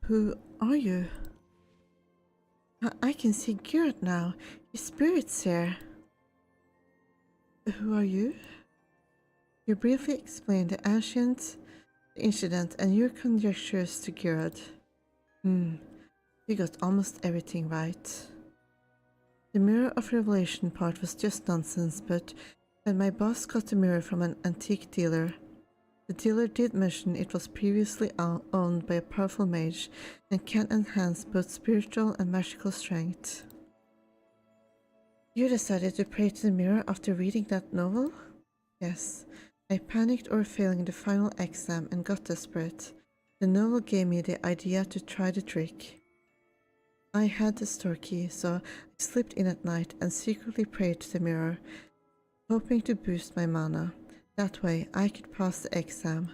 Who are you? I can see Garrett now. His spirit's here. Who are you? You briefly explained the ancient incident and your conjectures to Garrett. You got almost everything right. The Mirror of Revelation part was just nonsense, but when my boss got the mirror from an antique dealer, the dealer did mention it was previously owned by a powerful mage and can enhance both spiritual and magical strength. You decided to pray to the mirror after reading that novel? Yes. I panicked over failing the final exam and got desperate. The novel gave me the idea to try the trick. I had the store key, so I slipped in at night and secretly prayed to the mirror, hoping to boost my mana. That way, I could pass the exam.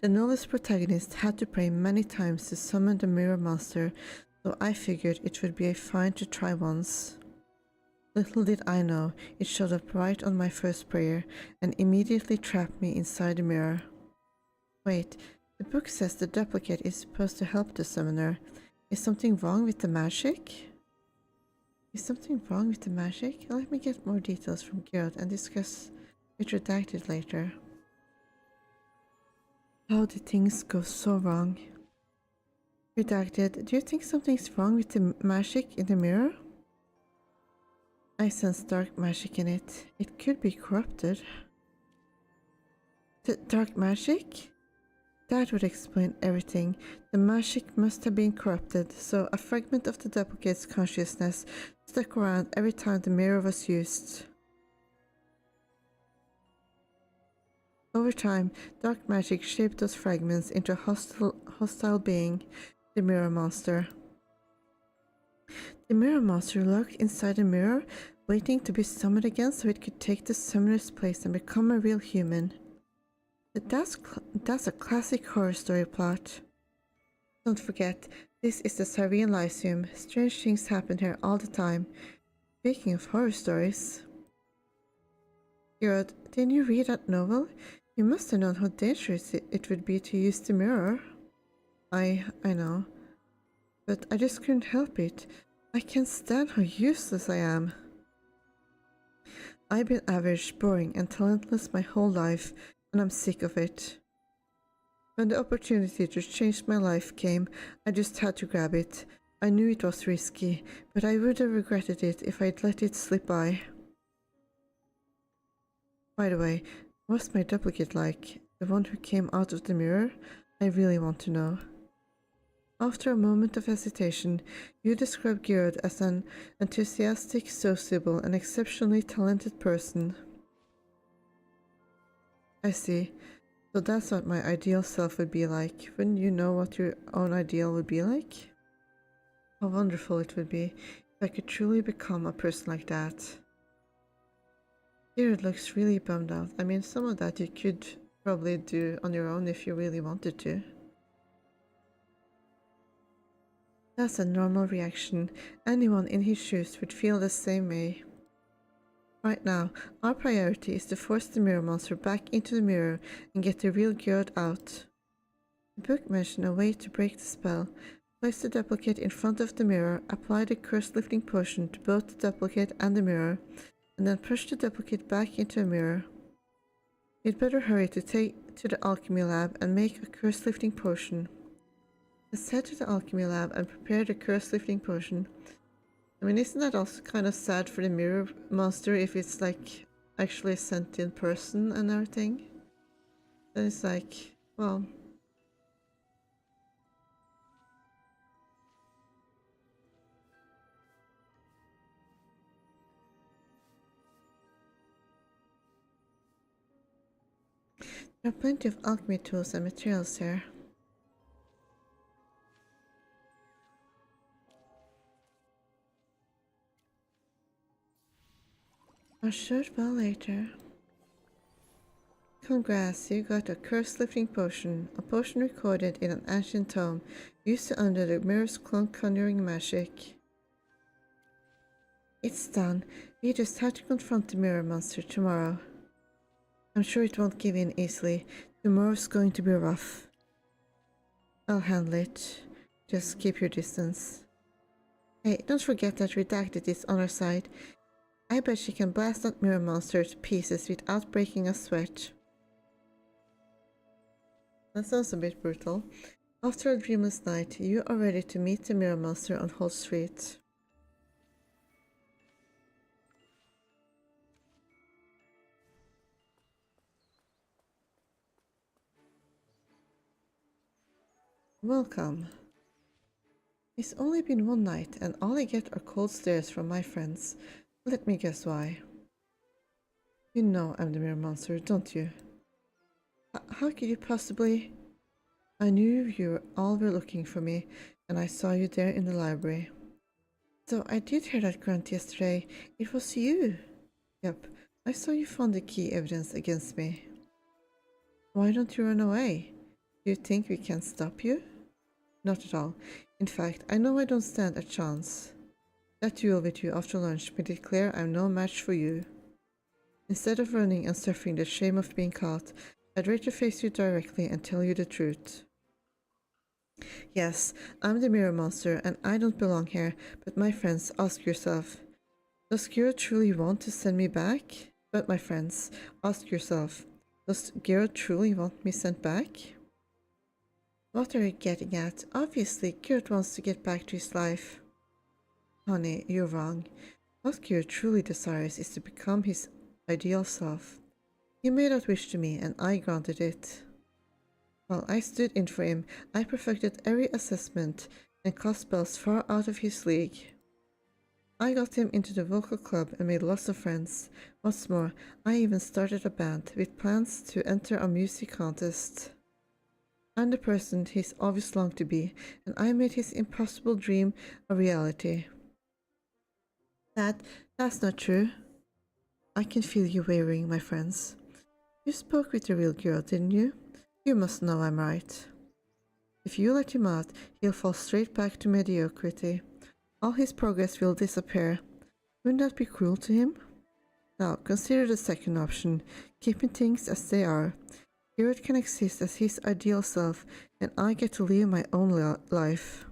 The novel's protagonist had to pray many times to summon the mirror monster, so I figured it would be fine to try once. Little did I know, it showed up right on my first prayer and immediately trapped me inside the mirror. Wait, the book says the duplicate is supposed to help the summoner. Is something wrong with the magic? Is something wrong with the magic? Let me get more details from Geralt and discuss it redacted later. How did things go so wrong? Redacted, do you think something's wrong with the magic in the mirror? I sense dark magic in it. It could be corrupted. The dark magic? That would explain everything. The magic must have been corrupted, so a fragment of the duplicate's consciousness stuck around every time the mirror was used. Over time, dark magic shaped those fragments into a hostile being, the mirror monster. The mirror monster lurked inside the mirror, waiting to be summoned again so it could take the summoner's place and become a real human. That's a classic horror story plot. Don't forget, this is the Syrian Lyceum. Strange things happen here all the time. Speaking of horror stories. Gerard, didn't you read that novel? You must have known how dangerous it would be to use the mirror. I know. But I just couldn't help it. I can't stand how useless I am. I've been average, boring, and talentless my whole life, and I'm sick of it. When the opportunity to change my life came, I just had to grab it. I knew it was risky, but I would have regretted it if I'd let it slip by. By the way, what's my duplicate like? The one who came out of the mirror? I really want to know. After a moment of hesitation, you describe Gerard as an enthusiastic, sociable, and exceptionally talented person. I see. So that's what my ideal self would be like. Wouldn't you know what your own ideal would be like? How wonderful it would be if I could truly become a person like that. Gerard looks really bummed out. I mean, some of that you could probably do on your own if you really wanted to. That's a normal reaction. Anyone in his shoes would feel the same way. Right now, our priority is to force the mirror monster back into the mirror and get the real Gerard out. The book mentioned a way to break the spell. Place the duplicate in front of the mirror, apply the curse lifting potion to both the duplicate and the mirror, and then push the duplicate back into a mirror. You'd better hurry to take to the alchemy lab and make a curse-lifting potion. Let's head to the alchemy lab and prepare the curse-lifting potion. I mean, isn't that also kind of sad for the mirror monster if it's like actually a sentient person and everything? Then it's like, well... There are plenty of alchemy tools and materials here. I'll show it well later. Congrats, you got a curse-lifting potion, a potion recorded in an ancient tome, used to undo the mirror's clone conjuring magic. It's done. We just have to confront the mirror monster tomorrow. I'm sure it won't give in easily. Tomorrow's going to be rough. I'll handle it. Just keep your distance. Hey, don't forget that Redacted is on our side. I bet she can blast that mirror monster to pieces without breaking a sweat. That sounds a bit brutal. After a dreamless night, you are ready to meet the mirror monster on Hall Street. Welcome. It's only been one night and all I get are cold stares from my friends. Let me guess why. You know I'm the mirror monster, don't you? How could you possibly... I knew you all were looking for me and I saw you there in the library. So I did hear that grunt yesterday. It was you. Yep, I saw you found the key evidence against me. Why don't you run away? Do you think we can stop you? Not at all. In fact, I know I don't stand a chance. That duel with you after lunch made it clear I'm no match for you. Instead of running and suffering the shame of being caught, I'd rather face you directly and tell you the truth. Yes, I'm the mirror monster and I don't belong here, but my friends, ask yourself, does Geralt truly want to send me back? But my friends, ask yourself, does Geralt truly want me sent back? What are you getting at? Obviously, Geralt wants to get back to his life. Honey, you're wrong. What Geralt truly desires is to become his ideal self. He made that wish to me and I granted it. While I stood in for him, I perfected every assessment and cast spells far out of his league. I got him into the vocal club and made lots of friends. What's more, I even started a band with plans to enter a music contest. I'm the person he's always longed to be, and I made his impossible dream a reality. That's not true. I can feel you wavering, my friends. You spoke with the real girl, didn't you? You must know I'm right. If you let him out, he'll fall straight back to mediocrity. All his progress will disappear. Wouldn't that be cruel to him? Now, consider the second option, keeping things as they are. Geralt can exist as his ideal self, and I get to live my own life.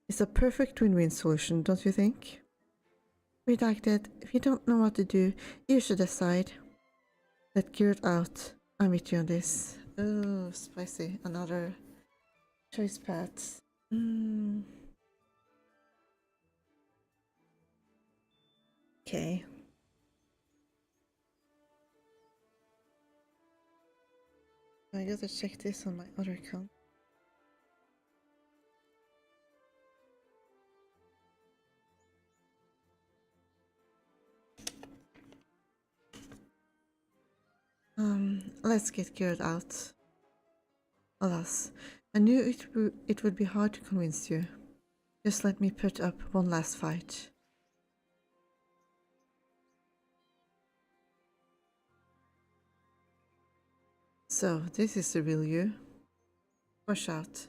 It's a perfect win-win solution, don't you think? Redacted, if you don't know what to do, you should decide. Let Geralt out. I'm with you on this. Oh, spicy. Another choice path. Okay. I gotta check this on my other account. Let's get Geralt out. Alas, I knew it would be hard to convince you. Just let me put up one last fight. So, this is the real you. Watch out.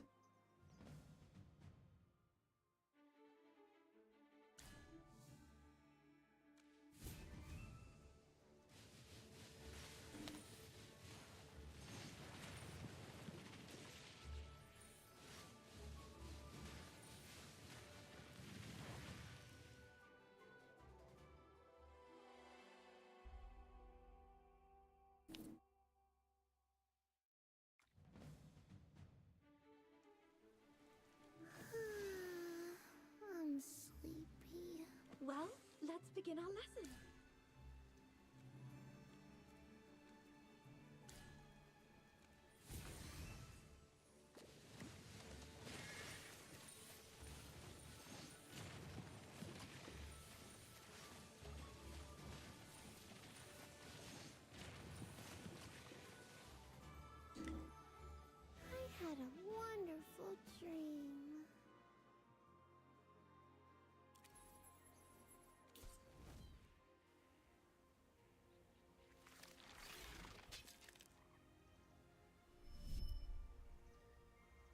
Let's begin our lesson. I had a wonderful dream.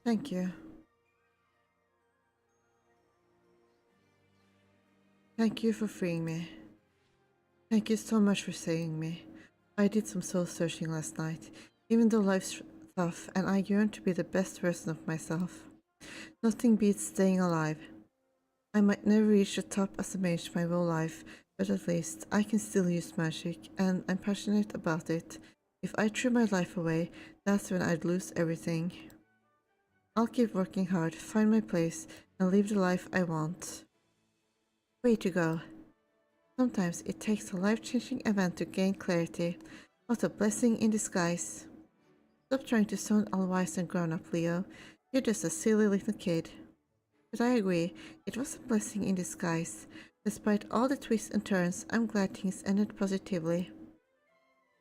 Thank you. Thank you for freeing me. Thank you so much for saving me. I did some soul searching last night, even though life's tough and I yearn to be the best version of myself. Nothing beats staying alive. I might never reach the top as a mage my whole life, but at least I can still use magic, and I'm passionate about it. If I threw my life away, that's when I'd lose everything. I'll keep working hard, find my place, and live the life I want. Way to go. Sometimes it takes a life-changing event to gain clarity. What a blessing in disguise. Stop trying to sound all wise and grown-up, Leo. You're just a silly little kid. But I agree, it was a blessing in disguise. Despite all the twists and turns, I'm glad things ended positively.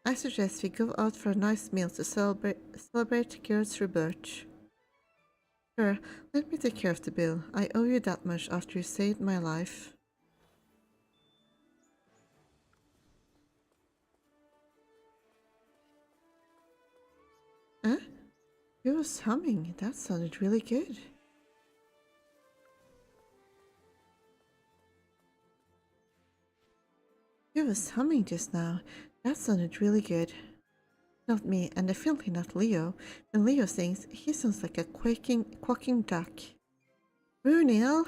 I suggest we go out for a nice meal to celebrate Gerard's rebirth. Sure, let me take care of the bill. I owe you that much after you saved my life. Huh? You was humming. That sounded really good. You was humming just now. That sounded really good. Not me, and definitely not Leo. When Leo sings, he sounds like a quacking duck. Runil!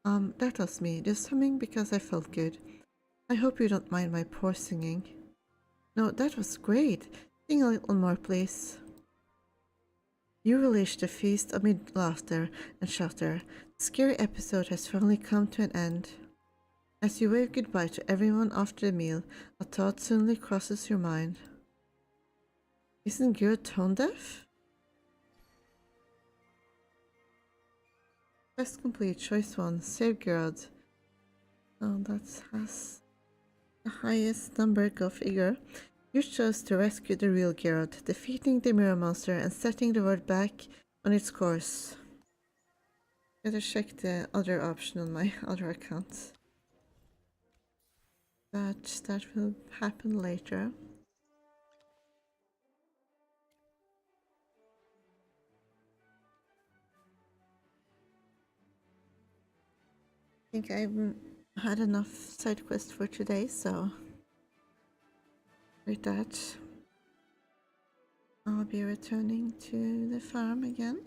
That was me, just humming because I felt good. I hope you don't mind my poor singing. No, that was great. Sing a little more, please. You relish the feast amid laughter and chatter. The scary episode has finally come to an end. As you wave goodbye to everyone after the meal, a thought suddenly crosses your mind. Isn't Gerard tone deaf? Quest complete, choice 1, save Gerard. Oh, that has the highest number, go figure. You chose to rescue the real Gerard, defeating the mirror monster and setting the world back on its course. Better check the other option on my other account. But that will happen later. I think I've had enough side quests for today, so with that, I'll be returning to the farm again.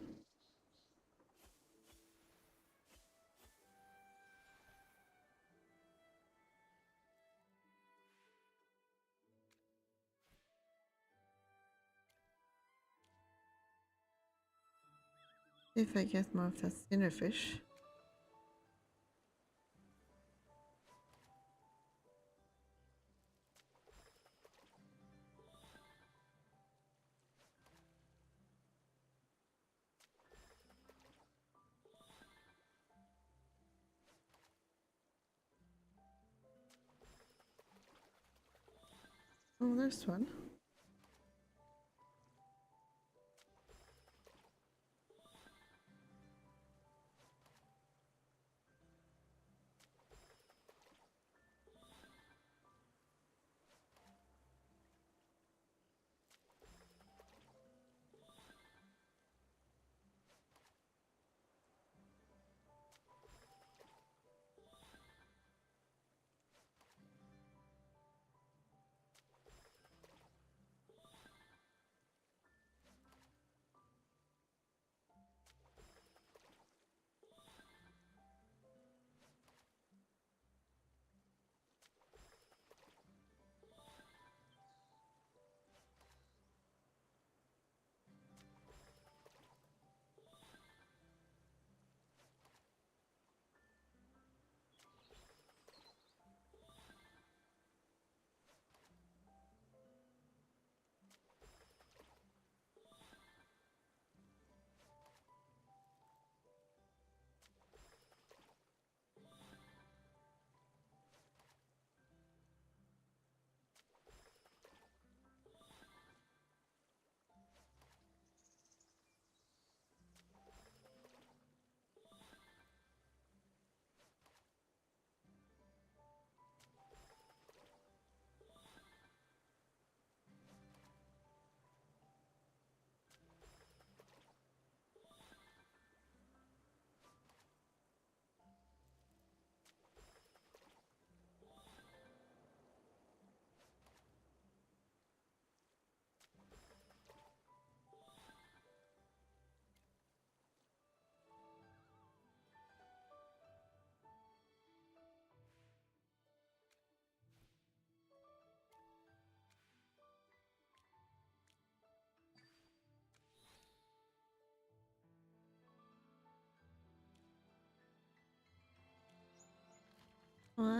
If I get more of that sinner fish. Oh, there's one.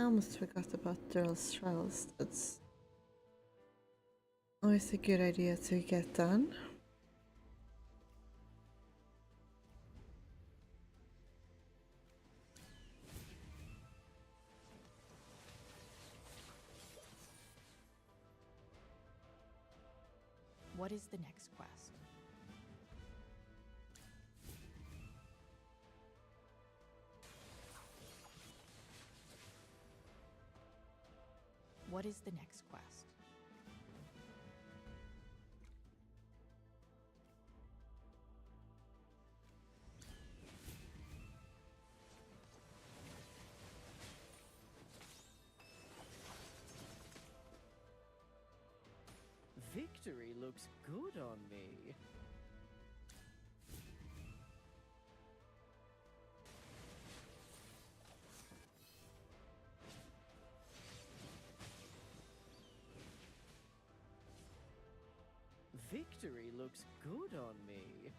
almost forgot about Durrell's trials. That's always a good idea to get done. What is the next quest? What is the next quest? Victory looks good on me. Victory looks good on me.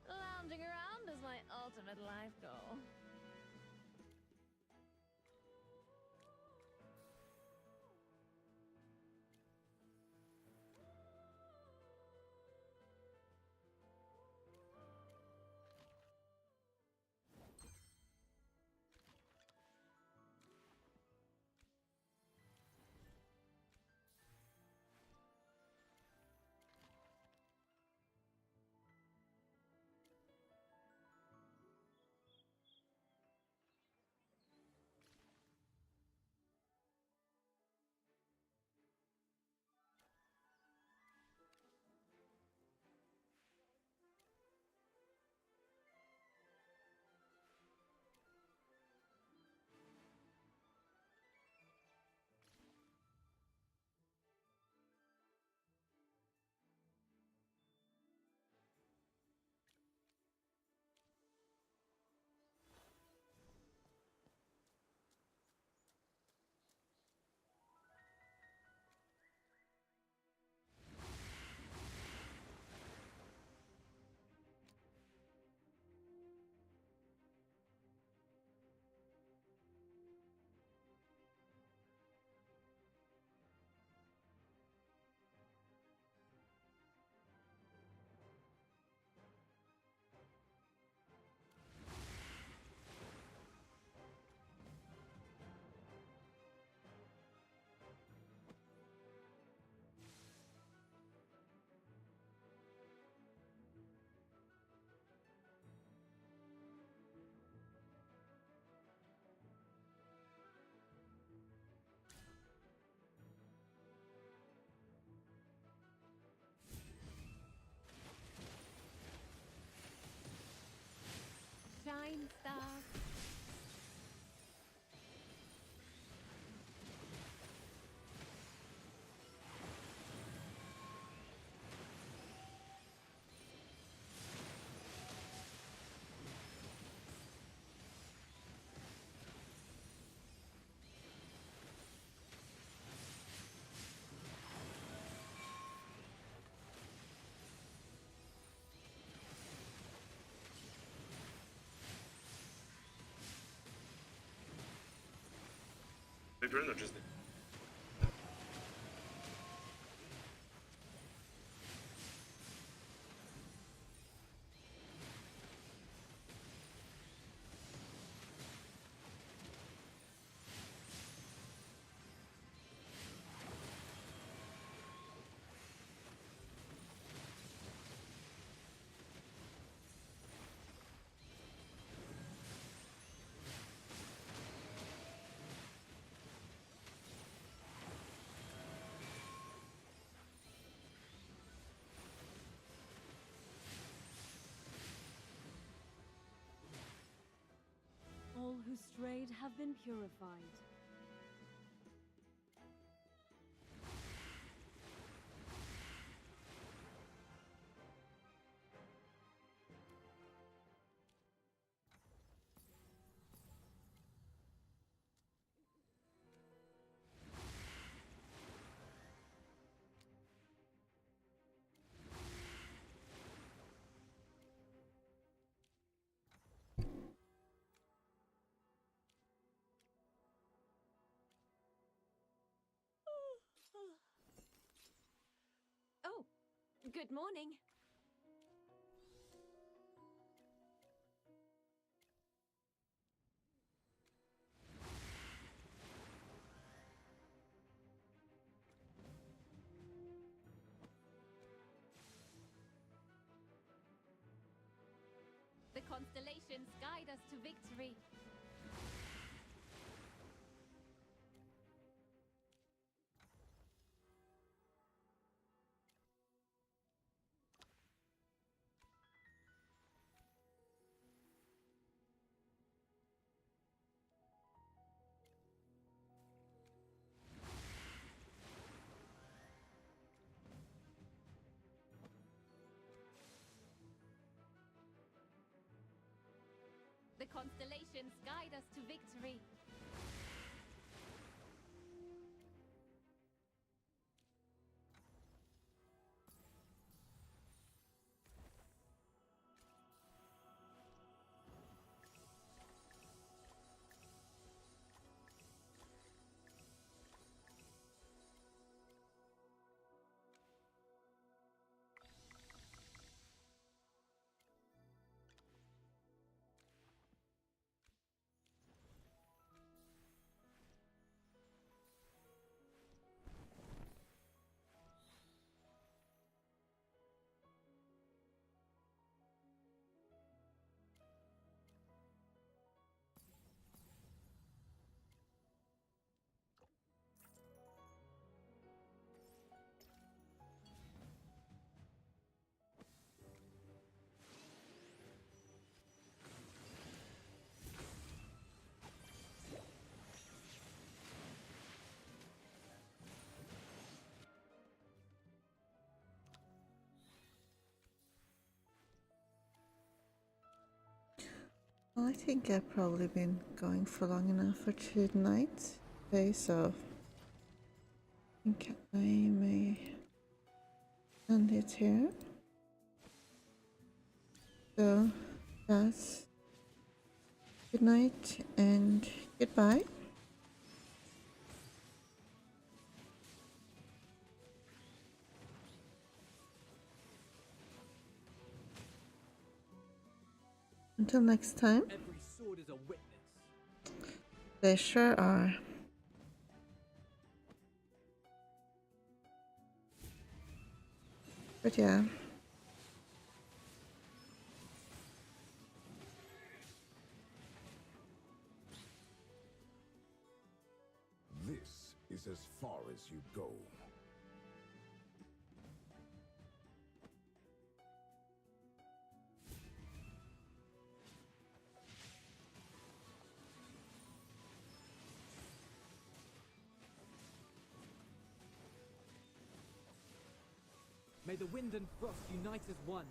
Lounging around is my ultimate life goal. Shine star. They burn or just they? All who strayed have been purified. Good morning. The constellations guide us to victory. The constellations guide us to victory. I think I've probably been going for long enough for tonight today, so I think I may end it here. So that's good night and goodbye. Until next time. Every sword is a witness. They sure are. But yeah. This is as far as you go. May the wind and frost unite as one.